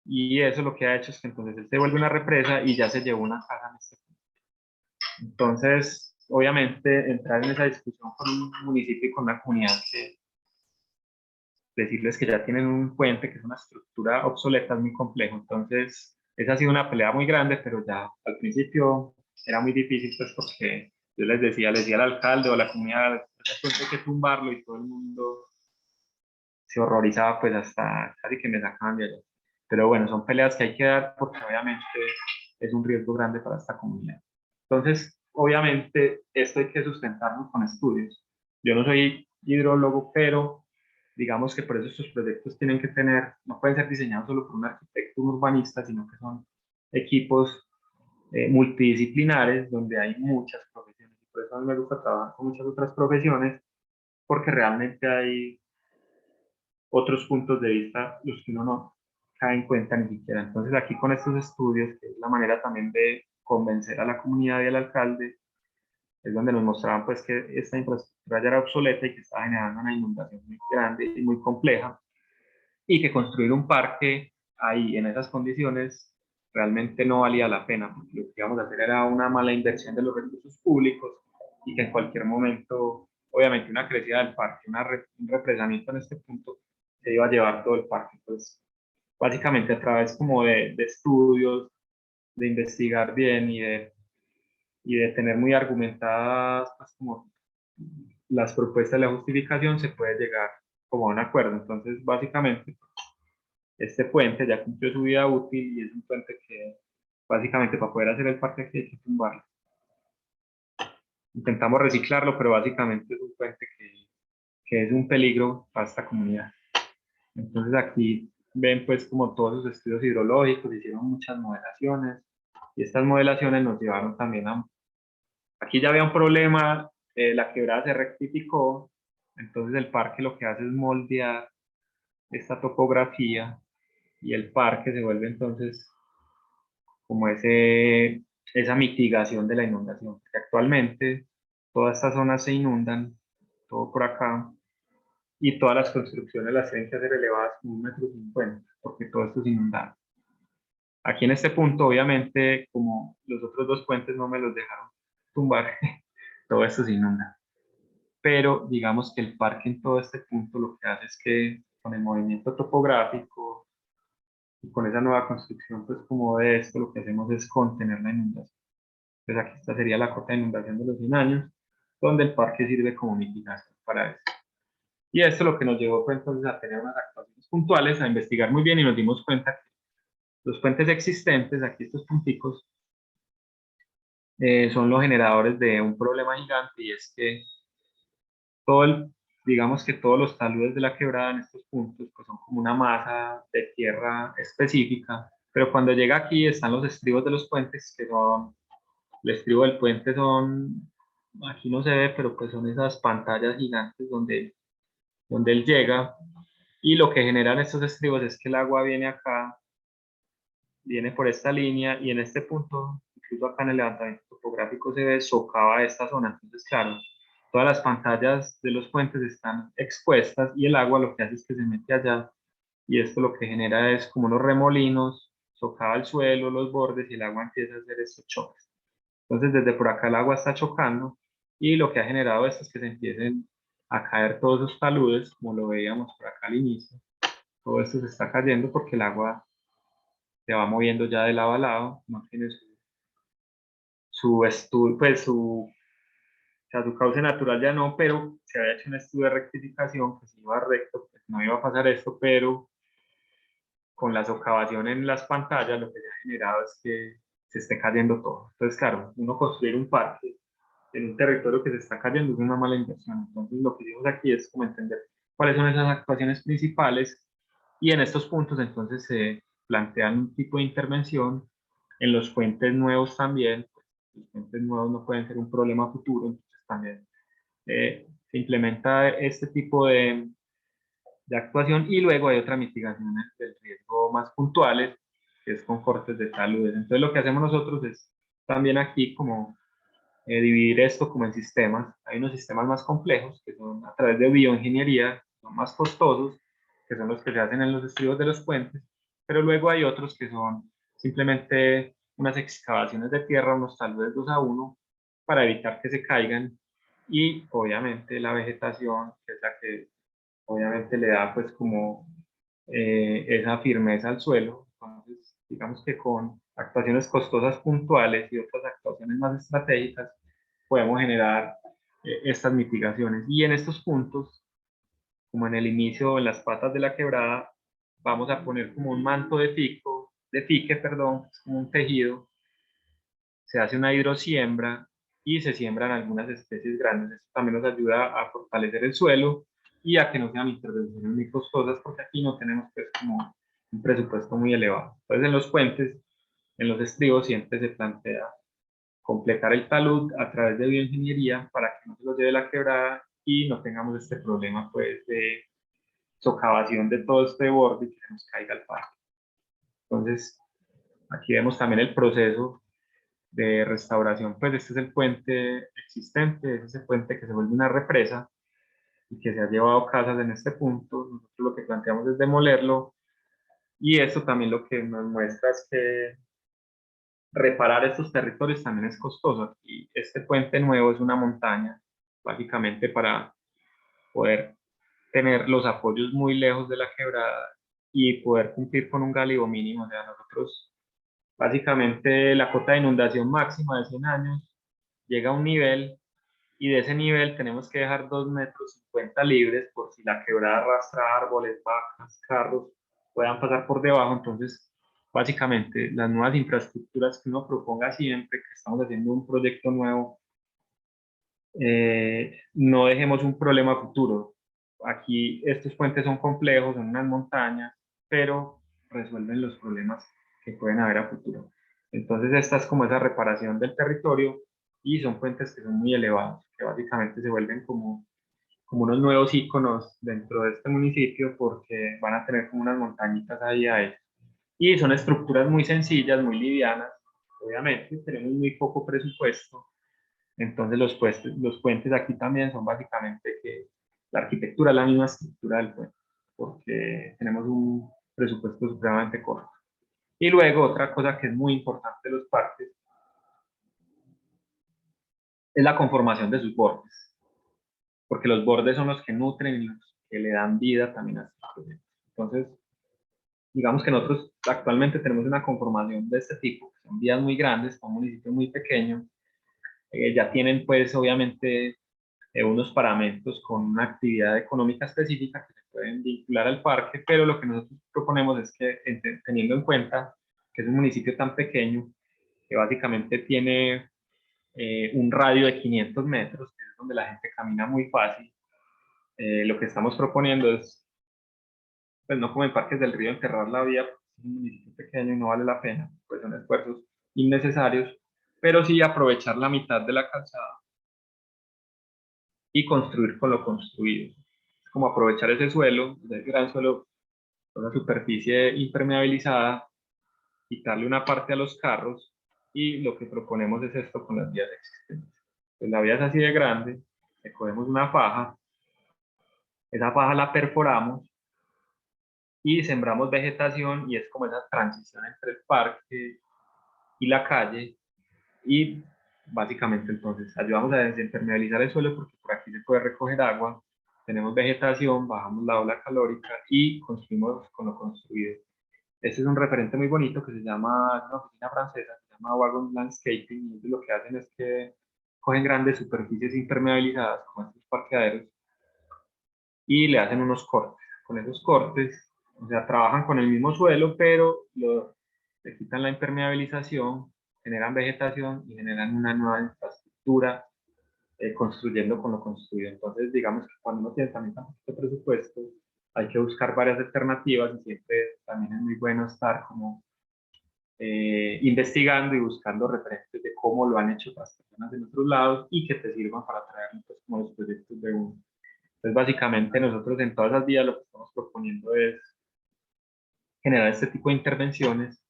B: Y eso lo que ha hecho es que entonces él se vuelve una represa y ya se llevó una casa en este punto. Entonces, obviamente, entrar en esa discusión con un municipio y con una comunidad, que decirles que ya tienen un puente que es una estructura obsoleta es muy complejo. Entonces, esa ha sido una pelea muy grande, pero ya al principio era muy difícil, pues porque yo les decía al alcalde o a la comunidad, pues hay que tumbarlo y todo el mundo se horrorizaba, pues hasta casi que me sacaban de allá. Pero bueno, son peleas que hay que dar porque obviamente es un riesgo grande para esta comunidad. Entonces, obviamente, esto hay que sustentarlo con estudios. Yo no soy hidrólogo, pero digamos que por eso estos proyectos tienen que tener, no pueden ser diseñados solo por un arquitecto, un urbanista, sino que son equipos multidisciplinares donde hay muchas profesiones. Y por eso a mí me gusta trabajar con muchas otras profesiones, porque realmente hay otros puntos de vista los que uno no cae en cuenta ni siquiera. Entonces aquí con estos estudios, que es la manera también de convencer a la comunidad y al alcalde, es donde nos mostraban pues que esta infraestructura ya era obsoleta y que estaba generando una inundación muy grande y muy compleja, y que construir un parque ahí en esas condiciones realmente no valía la pena, porque lo que íbamos a hacer era una mala inversión de los recursos públicos y que en cualquier momento, obviamente una crecida del parque, un represamiento en este punto, se iba a llevar todo el parque. Pues básicamente a través como de estudios, de investigar bien y de tener muy argumentadas pues, como las propuestas de la justificación, se puede llegar como a un acuerdo. Entonces, básicamente, este puente ya cumplió su vida útil y es un puente que básicamente para poder hacer el parque aquí hay que tumbarlo. Intentamos reciclarlo, pero básicamente es un puente que es un peligro para esta comunidad. Entonces aquí ven pues como todos los estudios hidrológicos, hicieron muchas modelaciones y estas modelaciones nos llevaron también a... Aquí ya había un problema, la quebrada se rectificó, entonces el parque lo que hace es moldear esta topografía y el parque se vuelve entonces como esa mitigación de la inundación. Porque actualmente todas estas zonas se inundan, todo por acá, y todas las construcciones las tienen que hacer elevadas como 1,50 m, porque todo esto es inundado. Aquí en este punto, obviamente, como los otros dos puentes no me los dejaron tumbar, todo esto se inunda. Pero digamos que el parque en todo este punto lo que hace es que con el movimiento topográfico y con esa nueva construcción, pues como de esto, lo que hacemos es contener la inundación. Pues aquí esta sería la cota de inundación de los 100 años, donde el parque sirve como mitigación para eso. Y esto lo que nos llevó fue entonces a tener unas actuaciones puntuales, a investigar muy bien y nos dimos cuenta que los puentes existentes, aquí estos punticos, son los generadores de un problema gigante, y es que todo digamos que todos los taludes de la quebrada en estos puntos pues son como una masa de tierra específica, pero cuando llega aquí están los estribos de los puentes, que son, el estribo del puente son, aquí no se ve, pero pues son esas pantallas gigantes donde él llega, y lo que generan estos estribos es que el agua viene acá, viene por esta línea, y en este punto, incluso acá en el levantamiento topográfico se ve, socava esta zona. Entonces, claro, todas las pantallas de los puentes están expuestas, y el agua lo que hace es que se mete allá, y esto lo que genera es como unos remolinos, socava el suelo, los bordes, y el agua empieza a hacer estos choques. Entonces, desde por acá el agua está chocando, y lo que ha generado esto es que se empiecen a caer todos esos taludes, como lo veíamos por acá al inicio. Todo esto se está cayendo porque el agua se va moviendo ya de lado a lado, no tiene su estudio, pues o sea, su cauce natural ya no, pero se había hecho un estudio de rectificación que si iba recto, pues no iba a pasar esto, pero con la socavación en las pantallas lo que se ha generado es que se esté cayendo todo. Entonces, claro, uno construir un parque en un territorio que se está cayendo es una mala inversión. Entonces, lo que hicimos aquí es como entender cuáles son esas actuaciones principales, y en estos puntos entonces se plantean un tipo de intervención. En los puentes nuevos también, pues, los puentes nuevos no pueden ser un problema futuro, entonces también se implementa este tipo de actuación, y luego hay otras mitigaciones del riesgo más puntuales, que es con cortes de taludes. Entonces lo que hacemos nosotros es también aquí como dividir esto como en sistemas. Hay unos sistemas más complejos que son a través de bioingeniería, son más costosos, que son los que se hacen en los estribos de los puentes, pero luego hay otros que son simplemente unas excavaciones de tierra, unos taludes 2 a 1, para evitar que se caigan, y obviamente la vegetación, que es la que obviamente le da pues como esa firmeza al suelo. Entonces, digamos que con actuaciones costosas puntuales y otras actuaciones más estratégicas podemos generar estas mitigaciones. Y en estos puntos, como en el inicio, en las patas de la quebrada, vamos a poner como un manto de fique, perdón, como un tejido. Se hace una hidrosiembra y se siembran algunas especies grandes. Esto también nos ayuda a fortalecer el suelo y a que no sean intervenciones muy costosas, porque aquí no tenemos pues como un presupuesto muy elevado. Entonces en los puentes, en los estribos, siempre se plantea completar el talud a través de bioingeniería para que no se lo lleve la quebrada y no tengamos este problema pues de socavación de todo este borde y que se nos caiga el parque. Entonces aquí vemos también el proceso de restauración. Pues este es el puente existente, es ese puente que se vuelve una represa y que se ha llevado casas en este punto. Nosotros lo que planteamos es demolerlo, y esto también lo que nos muestra es que reparar estos territorios también es costoso, y este puente nuevo es una montaña, básicamente para poder tener los apoyos muy lejos de la quebrada y poder cumplir con un gálibo mínimo. O sea, nosotros básicamente la cota de inundación máxima de 100 años llega a un nivel, y de ese nivel tenemos que dejar 2,50 m libres por si la quebrada arrastra árboles, vacas, carros, puedan pasar por debajo. Entonces, básicamente, las nuevas infraestructuras que uno proponga siempre que estamos haciendo un proyecto nuevo, no dejemos un problema futuro. Aquí estos puentes son complejos, son unas montañas, pero resuelven los problemas que pueden haber a futuro. Entonces esta es como esa reparación del territorio, y son puentes que son muy elevados, que básicamente se vuelven como unos nuevos íconos dentro de este municipio, porque van a tener como unas montañitas ahí a ellos. Y son estructuras muy sencillas, muy livianas. Obviamente tenemos muy poco presupuesto, entonces los puentes aquí también son básicamente que la arquitectura es la misma estructura del puente, porque tenemos un presupuesto supremamente corto. Y luego otra cosa que es muy importante de los parques es la conformación de sus bordes, porque los bordes son los que nutren y los que le dan vida también a estos proyectos. Entonces, digamos que nosotros actualmente tenemos una conformación de este tipo, que son vías muy grandes, para un municipio muy pequeño, ya tienen pues obviamente unos parámetros con una actividad económica específica que se pueden vincular al parque, pero lo que nosotros proponemos es que teniendo en cuenta que es un municipio tan pequeño, que básicamente tiene un radio de 500 metros, que es donde la gente camina muy fácil, lo que estamos proponiendo es, pues no como en Parques del Río, enterrar la vía, porque es un municipio pequeño y no vale la pena, pues son esfuerzos innecesarios, pero sí aprovechar la mitad de la calzada y construir con lo construido. Es como aprovechar ese suelo, ese gran suelo, una superficie impermeabilizada, quitarle una parte a los carros y lo que proponemos es esto con las vías existentes. Pues la vía es así de grande, le cogemos una faja, esa faja la perforamos y sembramos vegetación y es como esa transición entre el parque y la calle y básicamente entonces ayudamos a desimpermeabilizar el suelo porque por aquí se puede recoger agua, tenemos vegetación, bajamos la ola calórica y construimos con lo construido. Este es un referente muy bonito que se llama, una oficina francesa, se llama Wagon Landscaping, y lo que hacen es que cogen grandes superficies impermeabilizadas como estos parqueaderos y le hacen unos cortes. Con esos cortes, o sea, trabajan con el mismo suelo, pero le quitan la impermeabilización, generan vegetación y generan una nueva infraestructura construyendo con lo construido. Entonces, digamos que cuando uno tiene también tan poquito presupuesto, hay que buscar varias alternativas y siempre también es muy bueno estar como investigando y buscando referentes de cómo lo han hecho otras personas en otros lados y que te sirvan para traer pues, como los proyectos de uno. Entonces, básicamente nosotros en todas las vías lo que estamos proponiendo es generar este tipo de intervenciones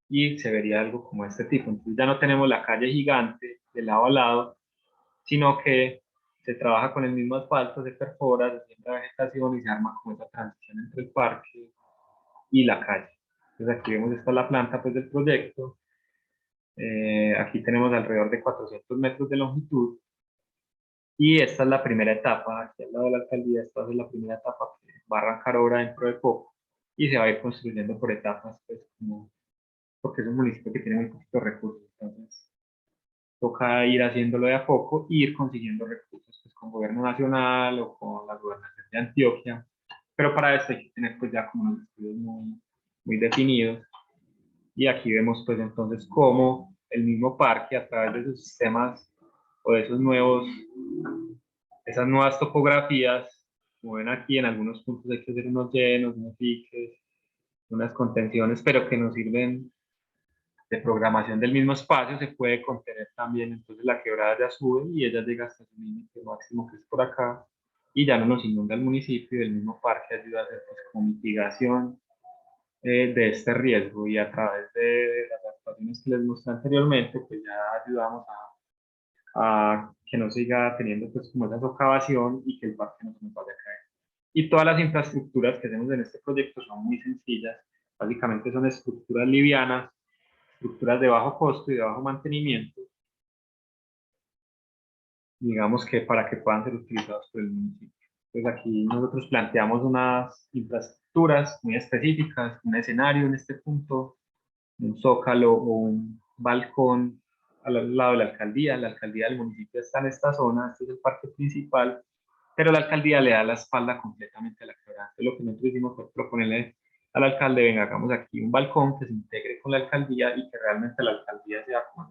B: y se vería algo como este tipo. Entonces ya no tenemos la calle gigante de lado a lado, sino que se trabaja con el mismo asfalto, se perfora, se siembra vegetación y se arma como esa transición entre el parque y la calle. Entonces aquí vemos esta la planta pues, del proyecto. Aquí tenemos alrededor de 400 metros de longitud y esta es la primera etapa, aquí al lado de la alcaldía, esta es la primera etapa que va a arrancar ahora dentro de poco y se va a ir construyendo por etapas, pues, como, porque es un municipio que tiene muy poquitos recursos, entonces toca ir haciéndolo de a poco e ir consiguiendo recursos pues, con gobierno nacional o con la gobernación de Antioquia, pero para esto hay que tener pues ya como unos estudios muy definidos y aquí vemos pues entonces cómo el mismo parque a través de sus sistemas o de esos nuevos, esas nuevas topografías, como ven aquí en algunos puntos hay que hacer unos llenos, unos piques, unas contenciones, pero que nos sirven de programación del mismo espacio, se puede contener también, entonces la quebrada ya sube y ella llega hasta su límite máximo que es por acá y ya no nos inunda el municipio y el mismo parque ayuda a hacer pues, como mitigación de este riesgo y a través de las actuaciones que les mostré anteriormente, pues ya ayudamos a que no siga teniendo pues como esa socavación y que el parque no se nos vaya a caer. Y todas las infraestructuras que hacemos en este proyecto son muy sencillas, básicamente son estructuras livianas, estructuras de bajo costo y de bajo mantenimiento, digamos que para que puedan ser utilizados por el municipio. Entonces aquí nosotros planteamos unas infraestructuras muy específicas, un escenario en este punto, un zócalo o un balcón al lado de la alcaldía del municipio está en esta zona, este es el parque principal, pero la alcaldía le da la espalda completamente a la quebrada. Entonces lo que nosotros hicimos fue proponerle al alcalde, venga, hagamos aquí un balcón que se integre con la alcaldía y que realmente la alcaldía sea como,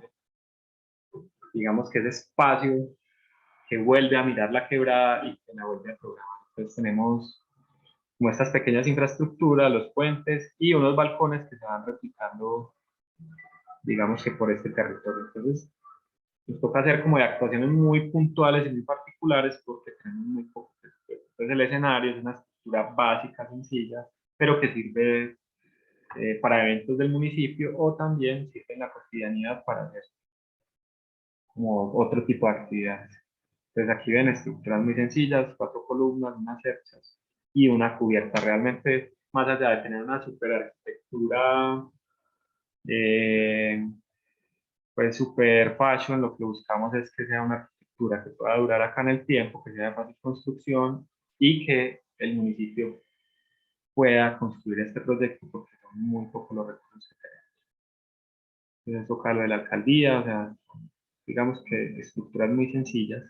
B: digamos que ese espacio que vuelve a mirar la quebrada y que la vuelve a programar. Entonces tenemos como estas pequeñas infraestructuras, los puentes y unos balcones que se van replicando, digamos que por este territorio. Entonces nos toca hacer como de actuaciones muy puntuales y muy particulares porque tenemos muy poco presupuesto. Entonces el escenario es una estructura básica, sencilla, pero que sirve para eventos del municipio o también sirve en la cotidianidad para hacer como otro tipo de actividades. Entonces aquí ven estructuras muy sencillas, 4 columnas, unas cerchas y una cubierta. Realmente, más allá de tener una super arquitectura, eh, pues super fashion, lo que buscamos es que sea una arquitectura que pueda durar acá en el tiempo, que sea de fácil construcción y que el municipio pueda construir este proyecto porque son muy pocos los recursos que tenemos. Entonces toca lo de la alcaldía, o sea, digamos que estructuras muy sencillas,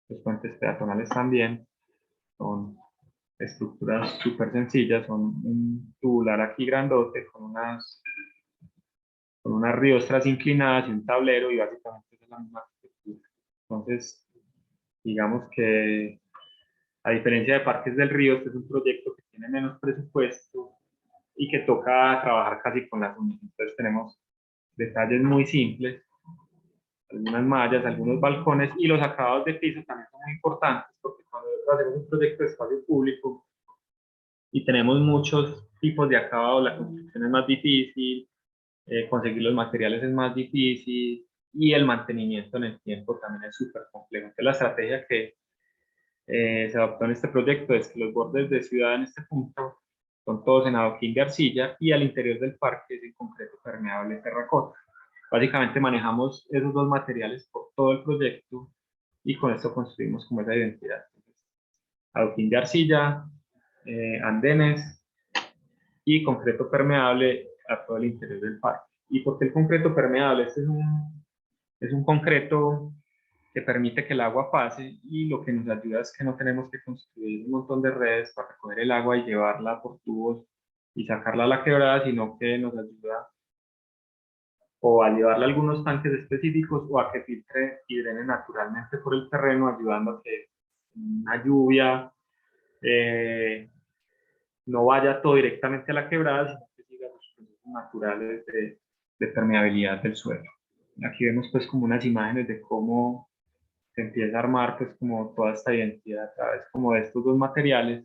B: los puentes peatonales también, son estructuras súper sencillas, son un tubular aquí grandote con unas riostras inclinadas y un tablero, y básicamente es la misma arquitectura. Entonces, digamos que a diferencia de Parques del Río, este es un proyecto que tiene menos presupuesto y que toca trabajar casi con las uñas. Entonces tenemos detalles muy simples, algunas mallas, algunos balcones, y los acabados de piso también son muy importantes, porque cuando hacemos un proyecto de espacio público y tenemos muchos tipos de acabados, la construcción es más difícil, conseguir los materiales es más difícil, y el mantenimiento en el tiempo también es súper complejo. Entonces la estrategia que se adoptó en este proyecto es que los bordes de ciudad en este punto son todos en adoquín de arcilla, y al interior del parque es en concreto permeable terracota. Básicamente manejamos esos dos materiales por todo el proyecto, y con esto construimos como esa identidad. Adoquín de arcilla, andenes y concreto permeable a todo el interior del parque. ¿Y por qué el concreto permeable? Este es un concreto que permite que el agua pase, y lo que nos ayuda es que no tenemos que construir un montón de redes para recoger el agua y llevarla por tubos y sacarla a la quebrada, sino que nos ayuda o a llevarla a algunos tanques específicos, o a que filtre y drene naturalmente por el terreno, ayudando a que una lluvia no vaya todo directamente a la quebrada, sino que siga los procesos naturales de permeabilidad del suelo. Aquí vemos pues como unas imágenes de cómo se empieza a armar pues como toda esta identidad a través como de estos dos materiales.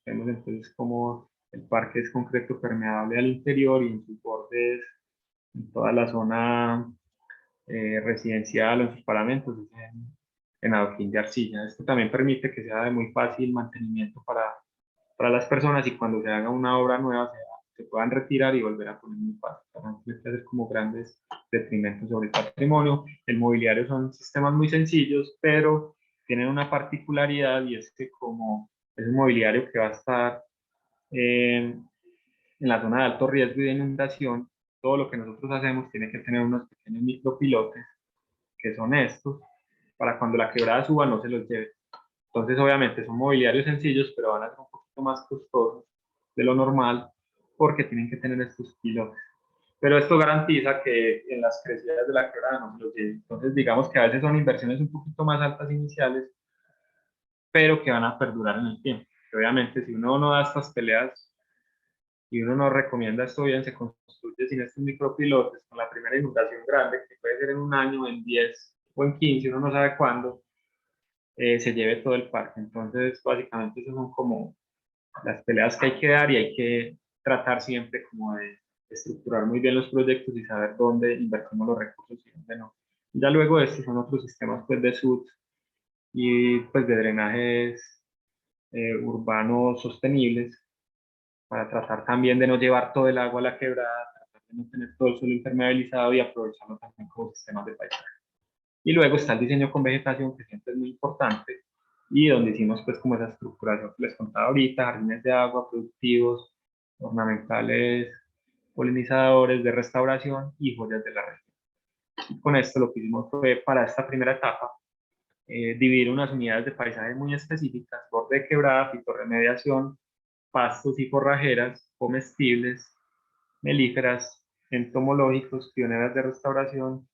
B: Vemos entonces como el parque es concreto permeable al interior, y en sus bordes, en toda la zona residencial o en sus paramentos, es en adoquín de arcilla. Esto también permite que sea de muy fácil mantenimiento para las personas, y cuando se haga una obra nueva se puedan retirar y volver a poner muy fácil. Para no tener que hacer como grandes detrimentos sobre el patrimonio. El mobiliario son sistemas muy sencillos, pero tienen una particularidad, y es que como es un mobiliario que va a estar en la zona de alto riesgo y de inundación, todo lo que nosotros hacemos tiene que tener unos pequeños micropilotes, que son estos, para cuando la quebrada suba no se los lleve. Entonces, obviamente, son mobiliarios sencillos, pero van a ser un poquito más costosos de lo normal, porque tienen que tener estos pilotes. Pero esto garantiza que en las crecidas de la quebrada no se los lleve. Entonces, digamos que a veces son inversiones un poquito más altas iniciales, pero que van a perdurar en el tiempo. Que obviamente, si uno no da estas peleas y uno no recomienda esto bien, se construye sin estos micropilotes, con la primera inundación grande, que puede ser en un año, en 10 o en 15, uno no sabe cuándo, se lleve todo el parque. Entonces, básicamente, esas son como las peleas que hay que dar, y hay que tratar siempre como de estructurar muy bien los proyectos y saber dónde invertimos los recursos y dónde no. Ya luego estos son otros sistemas pues, de SUT y pues, de drenajes urbanos sostenibles, para tratar también de no llevar todo el agua a la quebrada, tratar de no tener todo el suelo impermeabilizado y aprovecharlo también como sistemas de paisaje. Y luego está el diseño con vegetación, que siempre es muy importante, y donde hicimos pues como esa estructuración que les contaba ahorita: jardines de agua, productivos, ornamentales, polinizadores, de restauración y joyas de la región. Y con esto lo que hicimos fue, para esta primera etapa, dividir unas unidades de paisaje muy específicas: borde de quebrada, fitorremediación, pastos y forrajeras, comestibles, melíferas, entomológicos, pioneras de restauración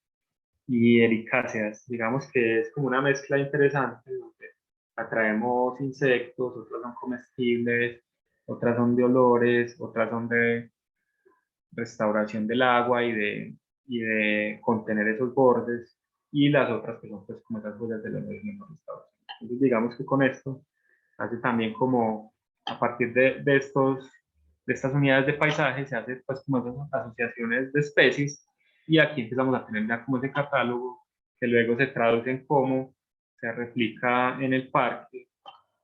B: y ericáceas. Digamos que es como una mezcla interesante, donde atraemos insectos, otras son comestibles, otras son de olores, otras son de restauración del agua y de contener esos bordes, y las otras que son pues como esas joyas de la misma restauración. Entonces digamos que con esto hace también como, a partir de estas unidades de paisaje, se hace pues como esas asociaciones de especies, y aquí empezamos a tener ya como ese catálogo, que luego se traduce en cómo se replica en el parque,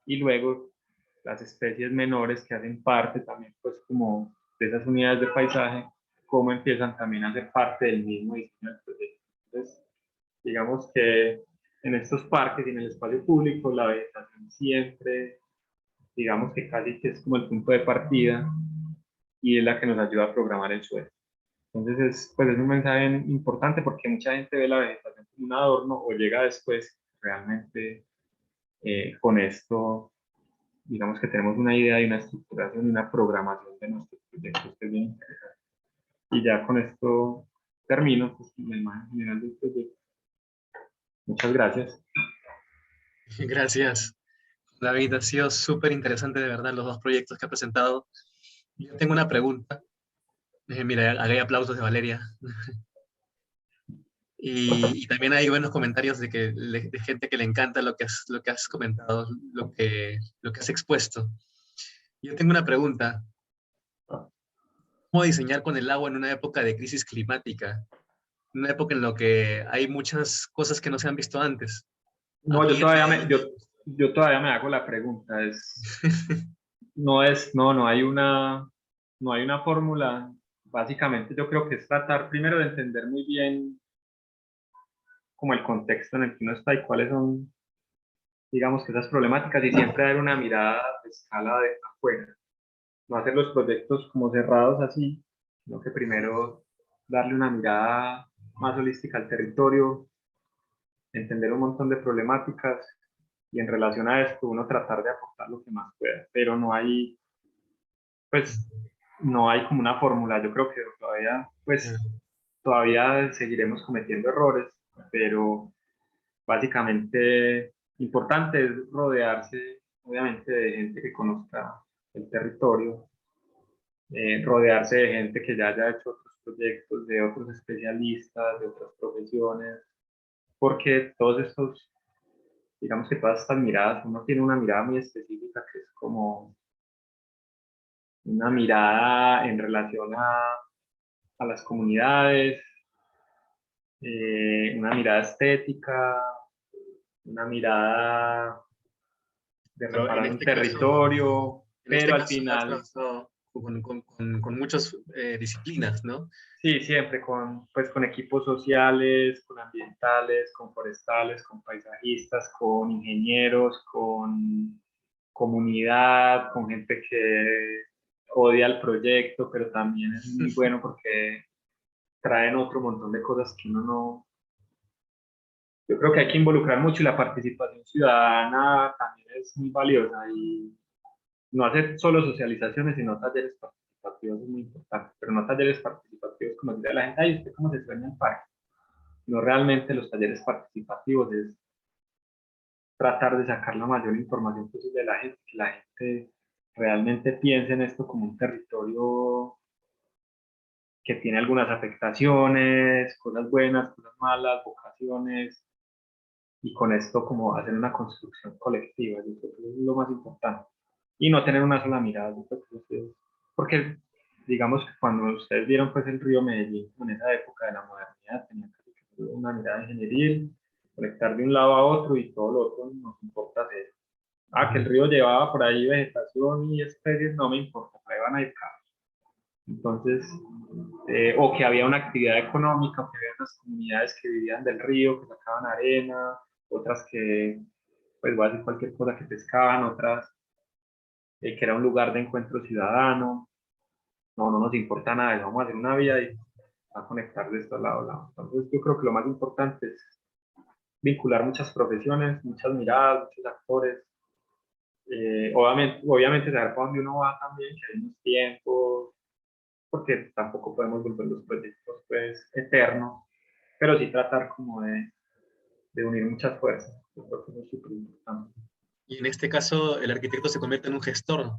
B: y luego las especies menores que hacen parte también pues como de esas unidades de paisaje, cómo empiezan también a ser parte del mismo diseño del proyecto. Entonces, digamos que en estos parques y en el espacio público, la vegetación siempre, digamos que casi que es como el punto de partida, y es la que nos ayuda a programar el suelo. Entonces pues es un mensaje importante porque mucha gente ve la vegetación como un adorno o llega después realmente con esto, digamos que tenemos una idea y una estructuración y una programación de nuestros proyectos que es bien interesante. Y ya con esto termino pues, la imagen general del proyecto. Muchas gracias.
A: Gracias, David. Ha sido súper interesante, de verdad, los dos proyectos que ha presentado. Yo tengo una pregunta. Mira, hay aplausos de Valeria. Y también hay buenos comentarios de gente que le encanta lo que has comentado, lo que has expuesto. Yo tengo una pregunta. ¿Cómo diseñar con el agua en una época de crisis climática? Una época en la que hay muchas cosas que no se han visto antes.
B: No,
A: Aquí alrededor de
B: yo todavía me hago la pregunta. No hay no hay una fórmula. Básicamente yo creo que es tratar primero de entender muy bien como el contexto en el que uno está y cuáles son, digamos, que esas problemáticas y siempre dar una mirada de escala de afuera. No hacer los proyectos como cerrados así, sino que primero darle una mirada más holística al territorio, entender un montón de problemáticas y en relación a esto uno tratar de aportar lo que más pueda, pero pues, no hay como una fórmula. Yo creo que todavía seguiremos cometiendo errores, pero básicamente importante es rodearse, obviamente, de gente que conozca el territorio, rodearse de gente que ya haya hecho otros proyectos, de otros especialistas, de otras profesiones, porque todos estos, digamos que todas estas miradas, uno tiene una mirada muy específica que es como una mirada en relación a las comunidades, una mirada estética, una mirada de
A: Pero
B: reparar un territorio,
A: en este
B: pero al
A: caso has
B: final,
A: trabajado con muchas disciplinas, ¿no?
B: sí, siempre pues, con equipos sociales, con ambientales, con forestales, con paisajistas, con ingenieros, con comunidad, con gente que odia el proyecto, pero también es muy bueno porque traen otro montón de cosas que uno no. Yo creo que hay que involucrar mucho y la participación ciudadana también es muy valiosa y no hacer solo socializaciones, sino talleres participativos es muy importante, pero no talleres participativos como dice la gente, ay, ¿usted cómo se sueña en parque? No, realmente los talleres participativos es tratar de sacar la mayor información posible de la gente, que la gente realmente piense en esto como un territorio que tiene algunas afectaciones, cosas buenas, cosas malas, vocaciones, y con esto como hacer una construcción colectiva. Yo creo que eso es lo más importante. Y no tener una sola mirada. Yo creo que eso es, porque digamos que cuando ustedes vieron pues el río Medellín, en esa época de la modernidad, tenía que una mirada ingenieril, conectar de un lado a otro y todo lo otro nos importa hacer. Ah, que el río llevaba por ahí vegetación y especies, no me importa, por ahí van a ir carros. Entonces, o que había una actividad económica, o que había unas comunidades que vivían del río, que sacaban arena, otras que, pues voy a decir cualquier cosa, que pescaban, otras que era un lugar de encuentro ciudadano. No, no nos importa nada, vamos a hacer una vía y a conectar de esto al lado a lado. Entonces, yo creo que lo más importante es vincular muchas profesiones, muchas miradas, muchos actores. Obviamente saber para dónde uno va también, que hay unos tiempos, porque tampoco podemos volver los proyectos pues eternos, pero sí tratar como de unir muchas fuerzas. Yo creo que eso es súper importante.
A: Y en este caso, el arquitecto se convierte en un gestor.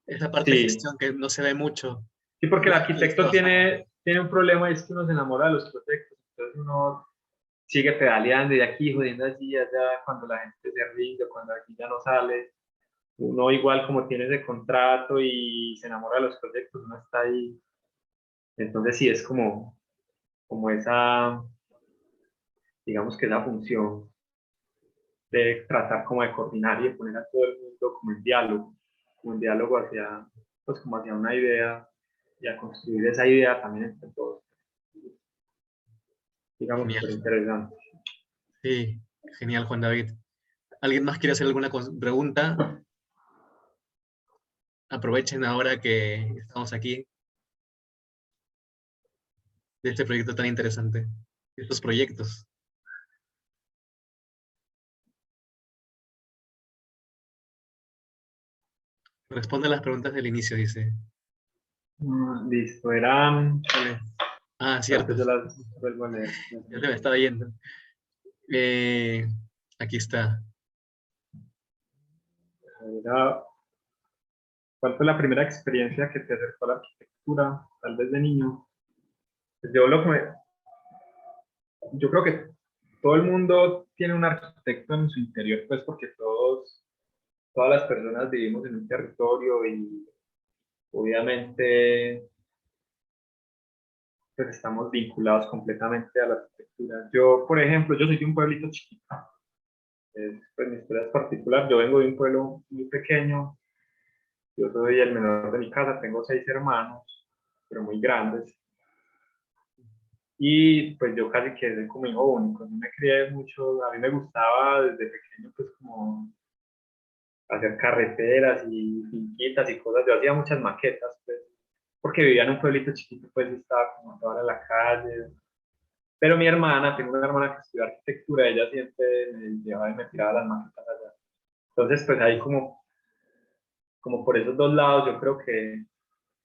A: Es la parte de
B: Sí,
A: gestión que no se ve mucho.
B: sí, porque el
A: ¿Cómo has
B: arquitecto
A: trabajado?
B: tiene un problema y es que uno se enamora de los proyectos, entonces uno sigue pedaleando y de aquí, jodiendo allí, allá, cuando la gente se rinde, cuando aquí ya no sale, uno igual como tiene ese contrato y se enamora de los proyectos, uno está ahí. Entonces sí, es como esa, digamos que esa función de tratar como de coordinar y de poner a todo el mundo como en diálogo hacia, pues como hacia una idea y a construir esa idea también entre todos. Digamos,
A: Genial.
B: súper interesante.
A: Sí, genial, Juan David. ¿Alguien más quiere hacer alguna pregunta? Aprovechen ahora que estamos aquí. de este proyecto tan interesante, de estos proyectos. Responde a las preguntas del inicio, dice.
B: Listo, eran...
A: Vale. Ah, cierto.
B: Yo las vuelvo a leer.
A: Ya se me estaba yendo. Aquí está.
B: Era, ¿cuál fue la primera experiencia que te acercó a la arquitectura, tal vez de niño? Pues yo creo que todo el mundo tiene un arquitecto en su interior, pues porque todas las personas vivimos en un territorio y obviamente pues estamos vinculados completamente a la arquitectura. Yo, por ejemplo, yo soy de un pueblito chiquito, pues mi historia es particular, yo vengo de un pueblo muy pequeño, yo soy el menor de mi casa, tengo 6 hermanos, pero muy grandes, y pues yo casi que soy como hijo único, no me crié mucho, a mí me gustaba desde pequeño pues como hacer carreteras y finquitas y cosas, yo hacía muchas maquetas pues, porque vivía en un pueblito chiquito pues y estaba como toda en la calle. Pero mi hermana, tengo una hermana que estudió arquitectura, ella siempre me llevaba y me tiraba las maquetas allá. Entonces, pues ahí como por esos dos lados, yo creo que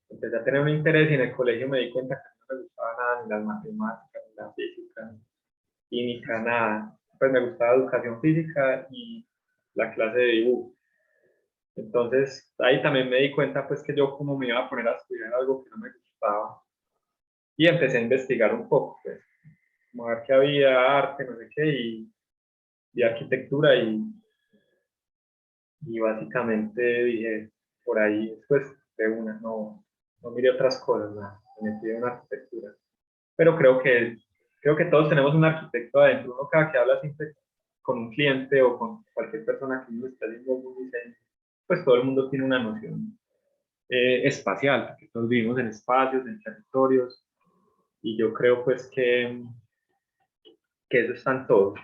B: empecé a tener un interés y en el colegio me di cuenta que no me gustaba nada, ni las matemáticas, ni la física, ni química, nada. Pues me gustaba educación física y la clase de dibujo. Entonces, ahí también me di cuenta pues que yo como me iba a poner a estudiar algo que no me gustaba. Y empecé a investigar un poco, pues, como a ver qué había, arte, no sé qué, y arquitectura y básicamente dije, por ahí, pues de una, no miré otras cosas, nada, me metí en arquitectura. Pero creo que todos tenemos un arquitecto adentro, uno cada que habla siempre con un cliente o con cualquier persona que uno está haciendo un diseño, pues todo el mundo tiene una noción espacial, porque todos vivimos en espacios, en territorios, y yo creo pues que eso está en todo.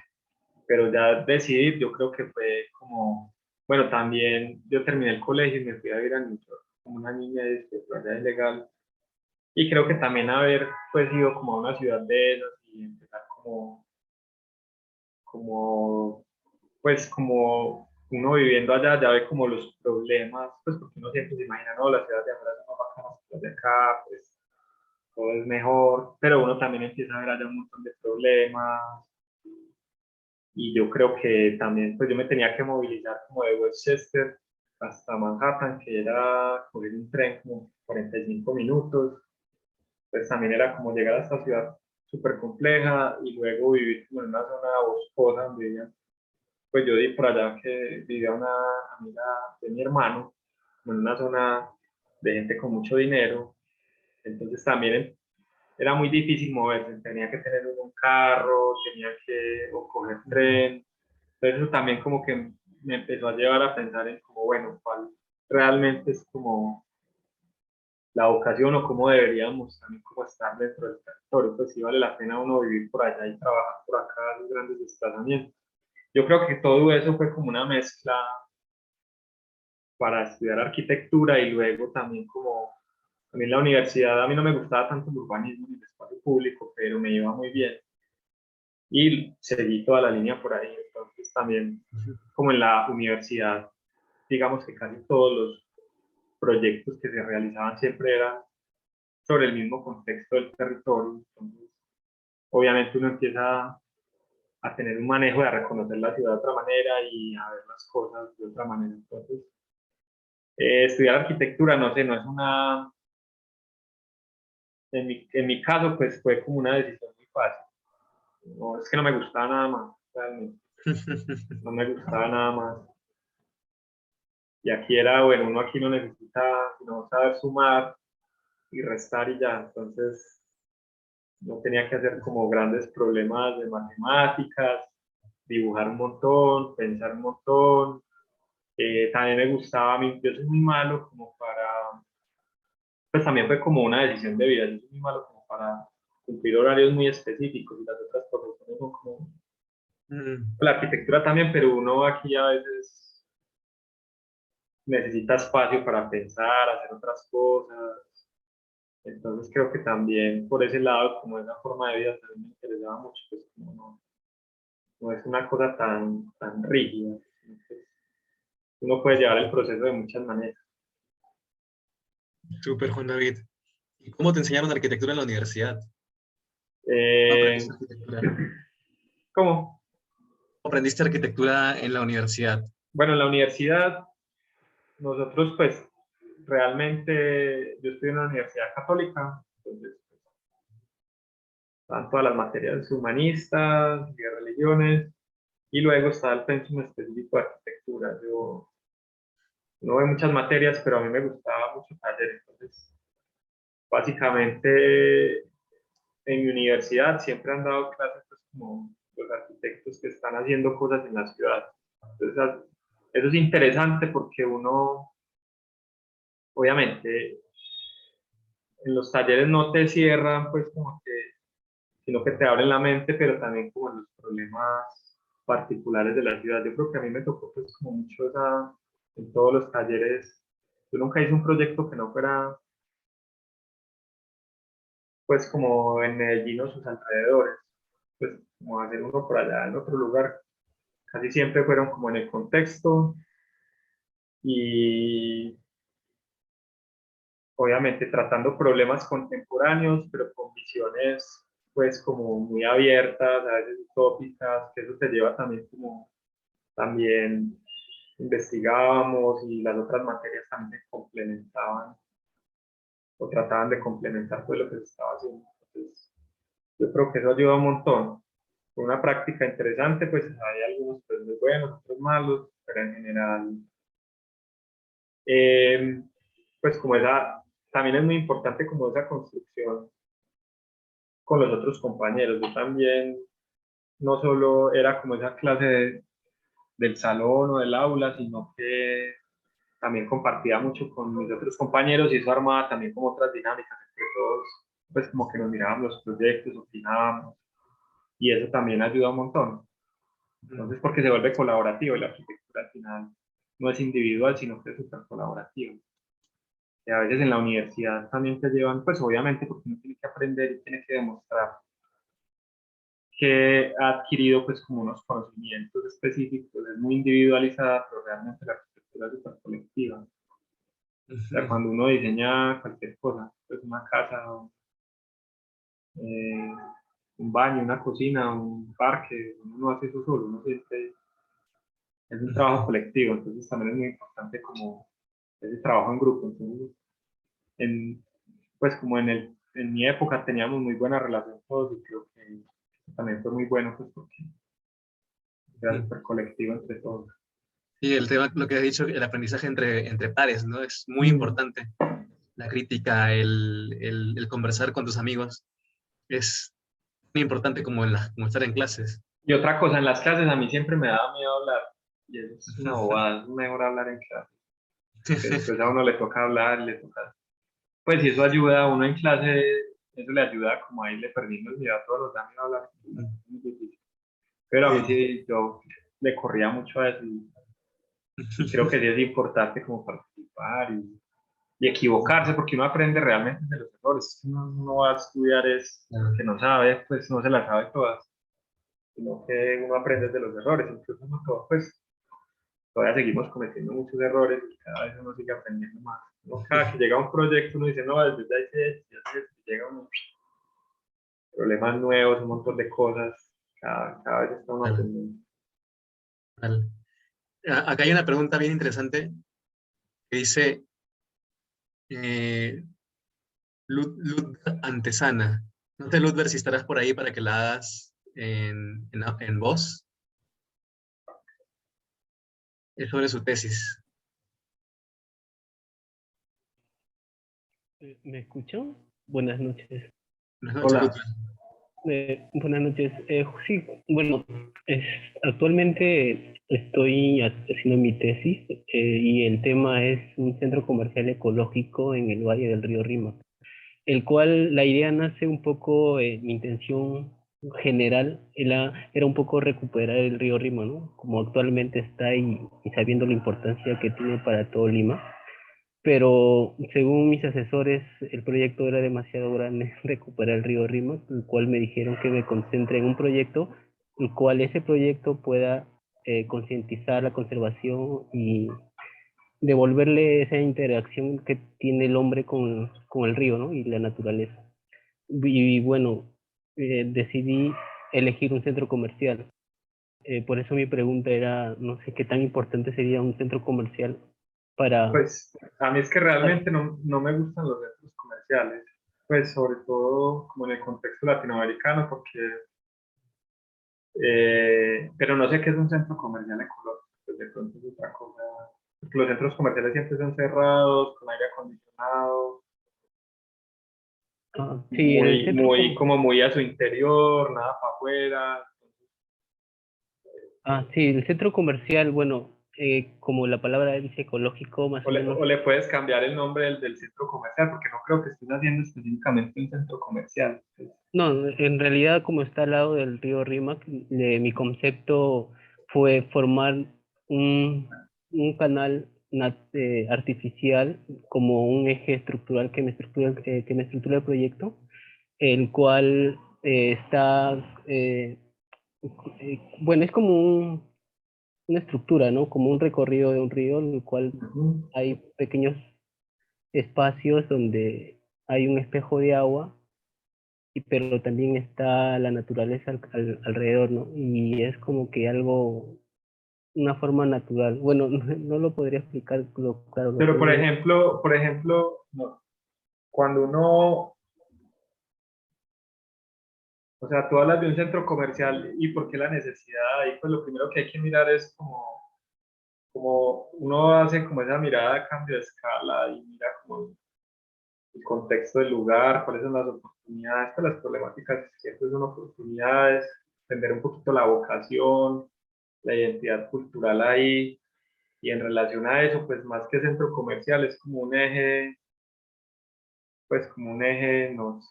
B: Pero ya decidir, yo creo que fue como, bueno, también yo terminé el colegio y me fui a vivir a New York como una niña de allá ilegal. Y creo que también haber pues ido como a una ciudad de esas y empezar como, pues como uno viviendo allá ya ve como los problemas, pues porque uno siempre se imagina, no, la ciudad de afuera es más bacana que las de acá, pues todo es mejor, pero uno también empieza a ver allá un montón de problemas, y yo creo que también pues yo me tenía que movilizar como de Westchester hasta Manhattan, que era coger un tren como 45 minutos, pues también era como llegar a esta ciudad súper compleja y luego vivir como en una zona boscosa donde vivía, pues yo di por allá que vivía una amiga de mi hermano, como en una zona de gente con mucho dinero, entonces también era muy difícil moverse, tenía que tener un carro, tenía que o coger tren. Entonces eso también como que me empezó a llevar a pensar en como, bueno, cuál realmente es como la vocación o cómo deberíamos también como estar dentro del territorio, pues si vale la pena uno vivir por allá y trabajar por acá, los grandes desplazamientos. Yo creo que todo eso fue como una mezcla para estudiar arquitectura y luego también como, a mí en la universidad a mí no me gustaba tanto el urbanismo ni el espacio público, pero me iba muy bien y seguí toda la línea por ahí, entonces también como en la universidad, digamos que casi todos los proyectos que se realizaban siempre eran sobre el mismo contexto del territorio. Entonces, obviamente uno empieza a tener un manejo, a reconocer la ciudad de otra manera y a ver las cosas de otra manera. Entonces, estudiar arquitectura, no sé, no es una, en mi caso, pues fue como una decisión muy fácil. No, es que no me gustaba nada más, realmente. No me gustaba nada más. Y aquí era, bueno, uno aquí no necesita sino saber sumar y restar y ya. Entonces, no tenía que hacer como grandes problemas de matemáticas, dibujar un montón, pensar un montón. También me gustaba, a mí, yo soy muy malo como para, pues también fue como una decisión de vida, yo soy muy malo como para cumplir horarios muy específicos y las otras profesiones son como, la arquitectura también, pero uno aquí a veces necesita espacio para pensar, hacer otras cosas. Entonces creo que también por ese lado, como esa forma de vida también me interesaba mucho, pues como no es una cosa tan rígida, sino que uno puede llevar el proceso de muchas maneras.
A: Súper, Juan David. ¿Y cómo te enseñaron arquitectura en la universidad? ¿Cómo
B: Eh,
A: aprendiste arquitectura?
B: ¿Cómo?
A: ¿Cómo aprendiste arquitectura en la universidad?
B: Bueno, en la universidad nosotros pues realmente, yo estoy en una universidad católica, entonces pues, están todas las materias humanistas, y de religiones, y luego está el pensum específico de arquitectura. Yo no veo muchas materias, pero a mí me gustaba mucho taller, entonces básicamente en mi universidad siempre han dado clases pues, como los arquitectos que están haciendo cosas en la ciudad. Entonces, eso es interesante porque uno, obviamente, en los talleres no te cierran, pues como que, sino que te abren la mente, pero también como en los problemas particulares de la ciudad. Yo creo que a mí me tocó pues como mucho esa, en todos los talleres. Yo nunca hice un proyecto que no fuera pues como en Medellín o sus alrededores, pues como hacer uno por allá en otro lugar. Casi siempre fueron como en el contexto y obviamente tratando problemas contemporáneos, pero con visiones pues como muy abiertas, a veces utópicas, que eso te lleva también como también investigábamos y las otras materias también se complementaban o trataban de complementar pues lo que se estaba haciendo. Entonces, yo creo que eso ayuda un montón. Fue una práctica interesante, pues hay algunos pues muy buenos, otros malos, pero en general, eh, pues como esa, también es muy importante como esa construcción con los otros compañeros. Yo también no solo era como esa clase del salón o del aula, sino que también compartía mucho con mis otros compañeros y eso armaba también como otras dinámicas entre todos, pues como que nos mirábamos los proyectos, opinábamos y eso también ayuda un montón.
A: Mm.
B: Entonces, porque se vuelve colaborativo y la arquitectura al final no es individual, sino que es súper colaborativo. Y a veces en la universidad también te llevan, pues obviamente porque uno tiene que aprender y tiene que demostrar que ha adquirido pues como unos conocimientos específicos, es muy individualizada, pero realmente la arquitectura es súper colectiva. O sea,
A: Ujú.
B: cuando uno diseña cualquier cosa, pues una casa, eh, un baño, una cocina, un parque, uno no hace eso solo, uno siempre es un trabajo
A: Ujú.
B: colectivo, entonces también es muy importante como ese trabajo en grupo. Entonces, en, pues como en mi época teníamos muy buena relación todos y creo que también fue muy bueno pues porque era
A: Ujú.
B: súper colectivo entre todos.
A: Y el tema, lo que has dicho, el aprendizaje entre pares, ¿no? Es muy
B: Mm.
A: importante. La crítica, el conversar con tus amigos es muy importante como, como estar en clases.
B: Y otra cosa, en las clases a mí siempre me daba miedo hablar, y eso es una
A: Ujú.
B: bobada, es mejor hablar en clase, porque después a uno le toca hablar, le toca, pues si eso ayuda a uno en clase, eso le ayuda como a irle perdiendo el miedo a todos los años a hablar, es muy difícil. Pero a mí
A: Sí.
B: sí, yo le corría mucho a eso y creo que sí es importante como participar y equivocarse, porque uno aprende realmente de los errores, uno no va a estudiar es
A: Claro.
B: que no sabe, pues no se las sabe todas, sino que uno aprende de los errores, incluso uno todo, pues todavía seguimos cometiendo muchos errores y cada vez uno sigue aprendiendo más. Uno, cada que llega un proyecto uno dice, no, desde ya hice esto, ya hice esto, y llega unos problemas nuevos, un montón de cosas, cada vez estamos
A: Claro,
B: aprendiendo.
A: claro. Acá hay una pregunta bien interesante que dice, eh, Ludger Antesana. No sé, Ludger, si estarás por ahí para que la hagas en voz. Es sobre su tesis.
C: ¿Me escuchan? Buenas noches.
A: Buenas noches,
B: Hola.
A: Ludger.
C: Buenas noches. Sí, bueno, es, actualmente estoy haciendo mi tesis y el tema es un centro comercial ecológico en el Valle del Río Rima, el cual la idea nace un poco, mi intención general era un poco recuperar el río Rima, ¿no? Como actualmente está y sabiendo la importancia que tiene para todo Lima. pero según mis asesores, el proyecto era demasiado grande, recuperar el río Rímac, el cual me dijeron que me concentre en un proyecto, el cual ese proyecto pueda concientizar la conservación y devolverle esa interacción que tiene el hombre con el río, ¿no? Y la naturaleza. Y bueno, decidí elegir un centro comercial. Por eso mi pregunta era, no sé qué tan importante sería un centro comercial para...
B: Pues a mí es que realmente no me gustan los centros comerciales, pues sobre todo como en el contexto latinoamericano, porque, pero no sé qué es un centro comercial ecológico, pues de pronto es otra cosa, porque los centros comerciales siempre son cerrados, con aire acondicionado,
C: sí, el
B: como muy a su interior, nada para afuera.
C: sí, el centro comercial, bueno, como la palabra dice ecológico, más o menos.
B: O le puedes cambiar el nombre del centro comercial, porque no creo que estés haciendo específicamente un centro comercial.
C: No, en realidad como está al lado del río Rímac, mi concepto fue formar un, un canal artificial como un eje estructural que me estructura el proyecto, el cual bueno, es como una estructura, ¿no? Como un recorrido de un río en el cual
B: Ujú.
C: hay pequeños espacios donde hay un espejo de agua, pero también está la naturaleza alrededor, ¿no? Y es como que algo, una forma natural. Bueno, no lo podría explicar, claro, lo
B: Pero
C: podría...
B: por ejemplo, no, cuando uno, o sea, tú hablas de un centro comercial y por qué la necesidad, y pues lo primero que hay que mirar es como uno hace como esa mirada de cambio de escala y mira como el contexto del lugar, cuáles son las oportunidades, pues las problemáticas siempre son oportunidades, entender un poquito la vocación, la identidad cultural ahí, y en relación a eso, pues más que centro comercial es como un eje, pues como un eje, no sé,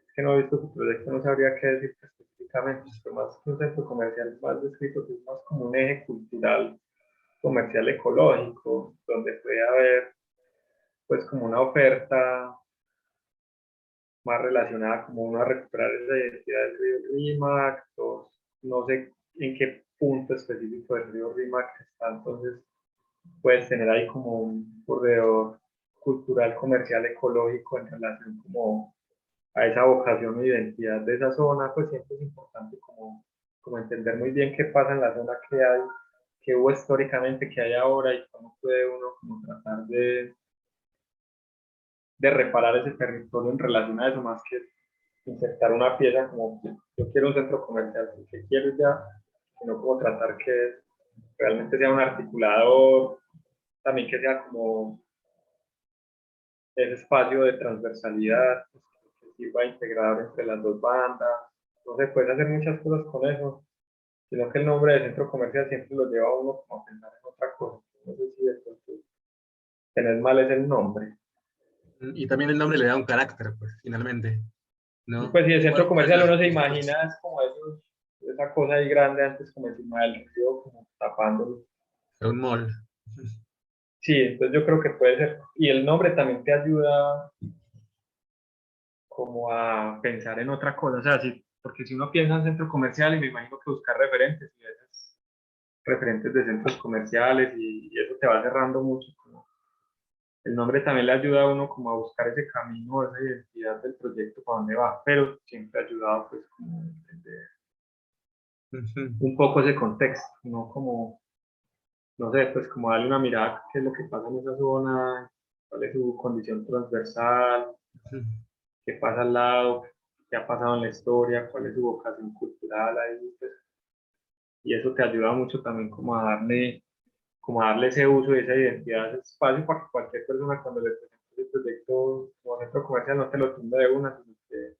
B: es que no he visto su proyecto, no sabría qué decir específicamente, pero más que un centro comercial, más descrito que es más como un eje cultural, comercial ecológico, donde puede haber pues como una oferta más relacionada como uno a recuperar esa identidad del río Rímac, no sé en qué punto específico del río Rímac está, entonces puedes tener ahí como un corredor cultural, comercial, ecológico en relación como a esa vocación o identidad de esa zona, pues siempre es importante como entender muy bien qué pasa en la zona que hay, qué hubo históricamente, qué hay ahora y cómo puede uno como tratar de reparar ese territorio en relación a eso, más que insertar una pieza como yo quiero un centro comercial, ¿qué quieres ya? Sino como tratar que realmente sea un articulador, también que sea como ese espacio de transversalidad, pues, que sirva a integrar entre las dos bandas. No se puede hacer muchas cosas con eso, sino que el nombre de centro comercial siempre lo lleva a uno como a pensar en otra cosa. No sé si de pronto tenés mal es el nombre.
A: Y también el nombre le da un carácter, pues, finalmente,
B: Y
A: ¿no?
B: pues si el centro
A: ¿Cuáles son
B: comercial
A: los
B: uno se
A: gustos?
B: imagina es como esa cosa ahí grande antes como encima del río, como tapándolo.
A: De un mall.
B: Sí, entonces yo creo que puede ser. Y el nombre también te ayuda como a pensar en otra cosa. O sea, porque si uno piensa en centro comercial y me imagino que buscar referentes y esos referentes de centros comerciales y eso te va cerrando mucho. El nombre también le ayuda a uno como a buscar ese camino, esa identidad del proyecto para dónde va, pero siempre ha ayudado pues como a entender
A: Ujú.
B: un poco ese contexto, no como, no sé, pues como darle una mirada a qué es lo que pasa en esa zona, cuál es su condición transversal,
A: Ujú.
B: qué pasa al lado, qué ha pasado en la historia, cuál es su vocación cultural ahí, pues, y eso te ayuda mucho también como a darle ese uso y esa identidad, ese espacio para que cualquier persona cuando le presentes el proyecto como centro comercial no te lo tumbe de una, sino que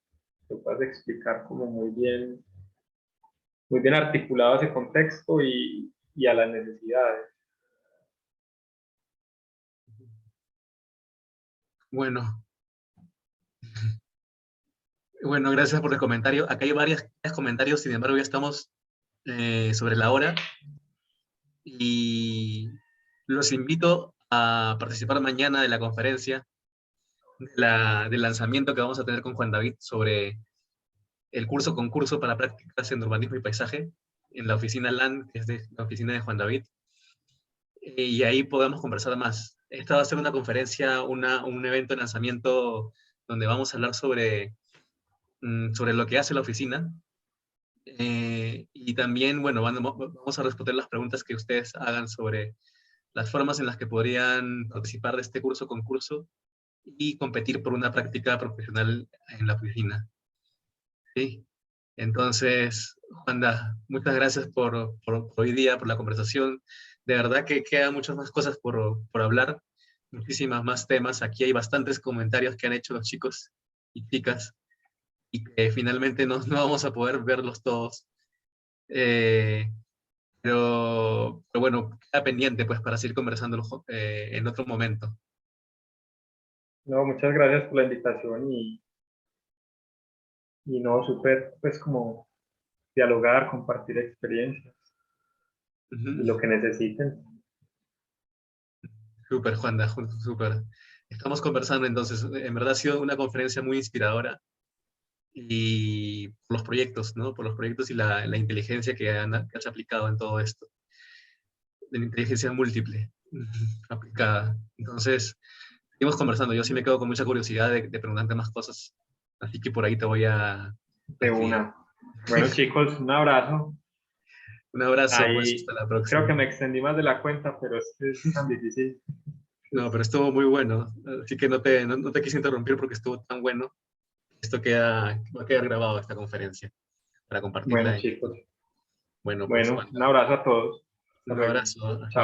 B: te puedas explicar como muy bien articulado ese contexto y a las necesidades.
A: Bueno, bueno, gracias por el comentario. Acá hay varios comentarios, sin embargo, ya estamos sobre la hora y los invito a participar mañana de la conferencia, del lanzamiento que vamos a tener con Juan David sobre el concurso para prácticas en urbanismo y paisaje en la oficina LAN, que es de la oficina de Juan David. Y ahí podemos conversar más. Esta va a ser una conferencia, un evento de lanzamiento donde vamos a hablar sobre lo que hace la oficina. Y también, bueno, vamos a responder las preguntas que ustedes hagan sobre las formas en las que podrían participar de este concurso y competir por una práctica profesional en la oficina. ¿Sí? Entonces, Juanda, muchas gracias por hoy día, por la conversación. De verdad que quedan muchas más cosas por hablar, muchísimas más temas. Aquí hay bastantes comentarios que han hecho los chicos y chicas y que finalmente no vamos a poder verlos todos. Pero bueno, queda pendiente pues para seguir conversando en otro momento.
B: No, muchas gracias por la invitación y no, súper, pues como dialogar, compartir experiencias y lo que necesiten.
A: Súper, Juanda, súper. Estamos conversando entonces. En verdad ha sido una conferencia muy inspiradora y por los proyectos, ¿no? Por los proyectos y la inteligencia que has aplicado en todo esto. De la inteligencia múltiple aplicada. Entonces, seguimos conversando. Yo sí me quedo con mucha curiosidad de preguntarte más cosas. Así que por ahí te voy a
B: De
A: escribir.
B: una. Bueno, chicos, un abrazo.
A: Un abrazo, pues
B: Ahí
A: hasta la
B: creo que
A: próxima.
B: me extendí más de la cuenta, pero es que es tan difícil.
A: No, pero estuvo muy bueno. Así que no te quise interrumpir porque estuvo tan bueno. Esto va a quedar grabado, esta conferencia, para
B: Bueno,
A: compartirla.
B: chicos.
A: Bueno, pues
B: Bueno,
A: Juan,
B: un abrazo a todos. Hasta
A: un
B: luego.
A: abrazo. Hasta la
B: Chao.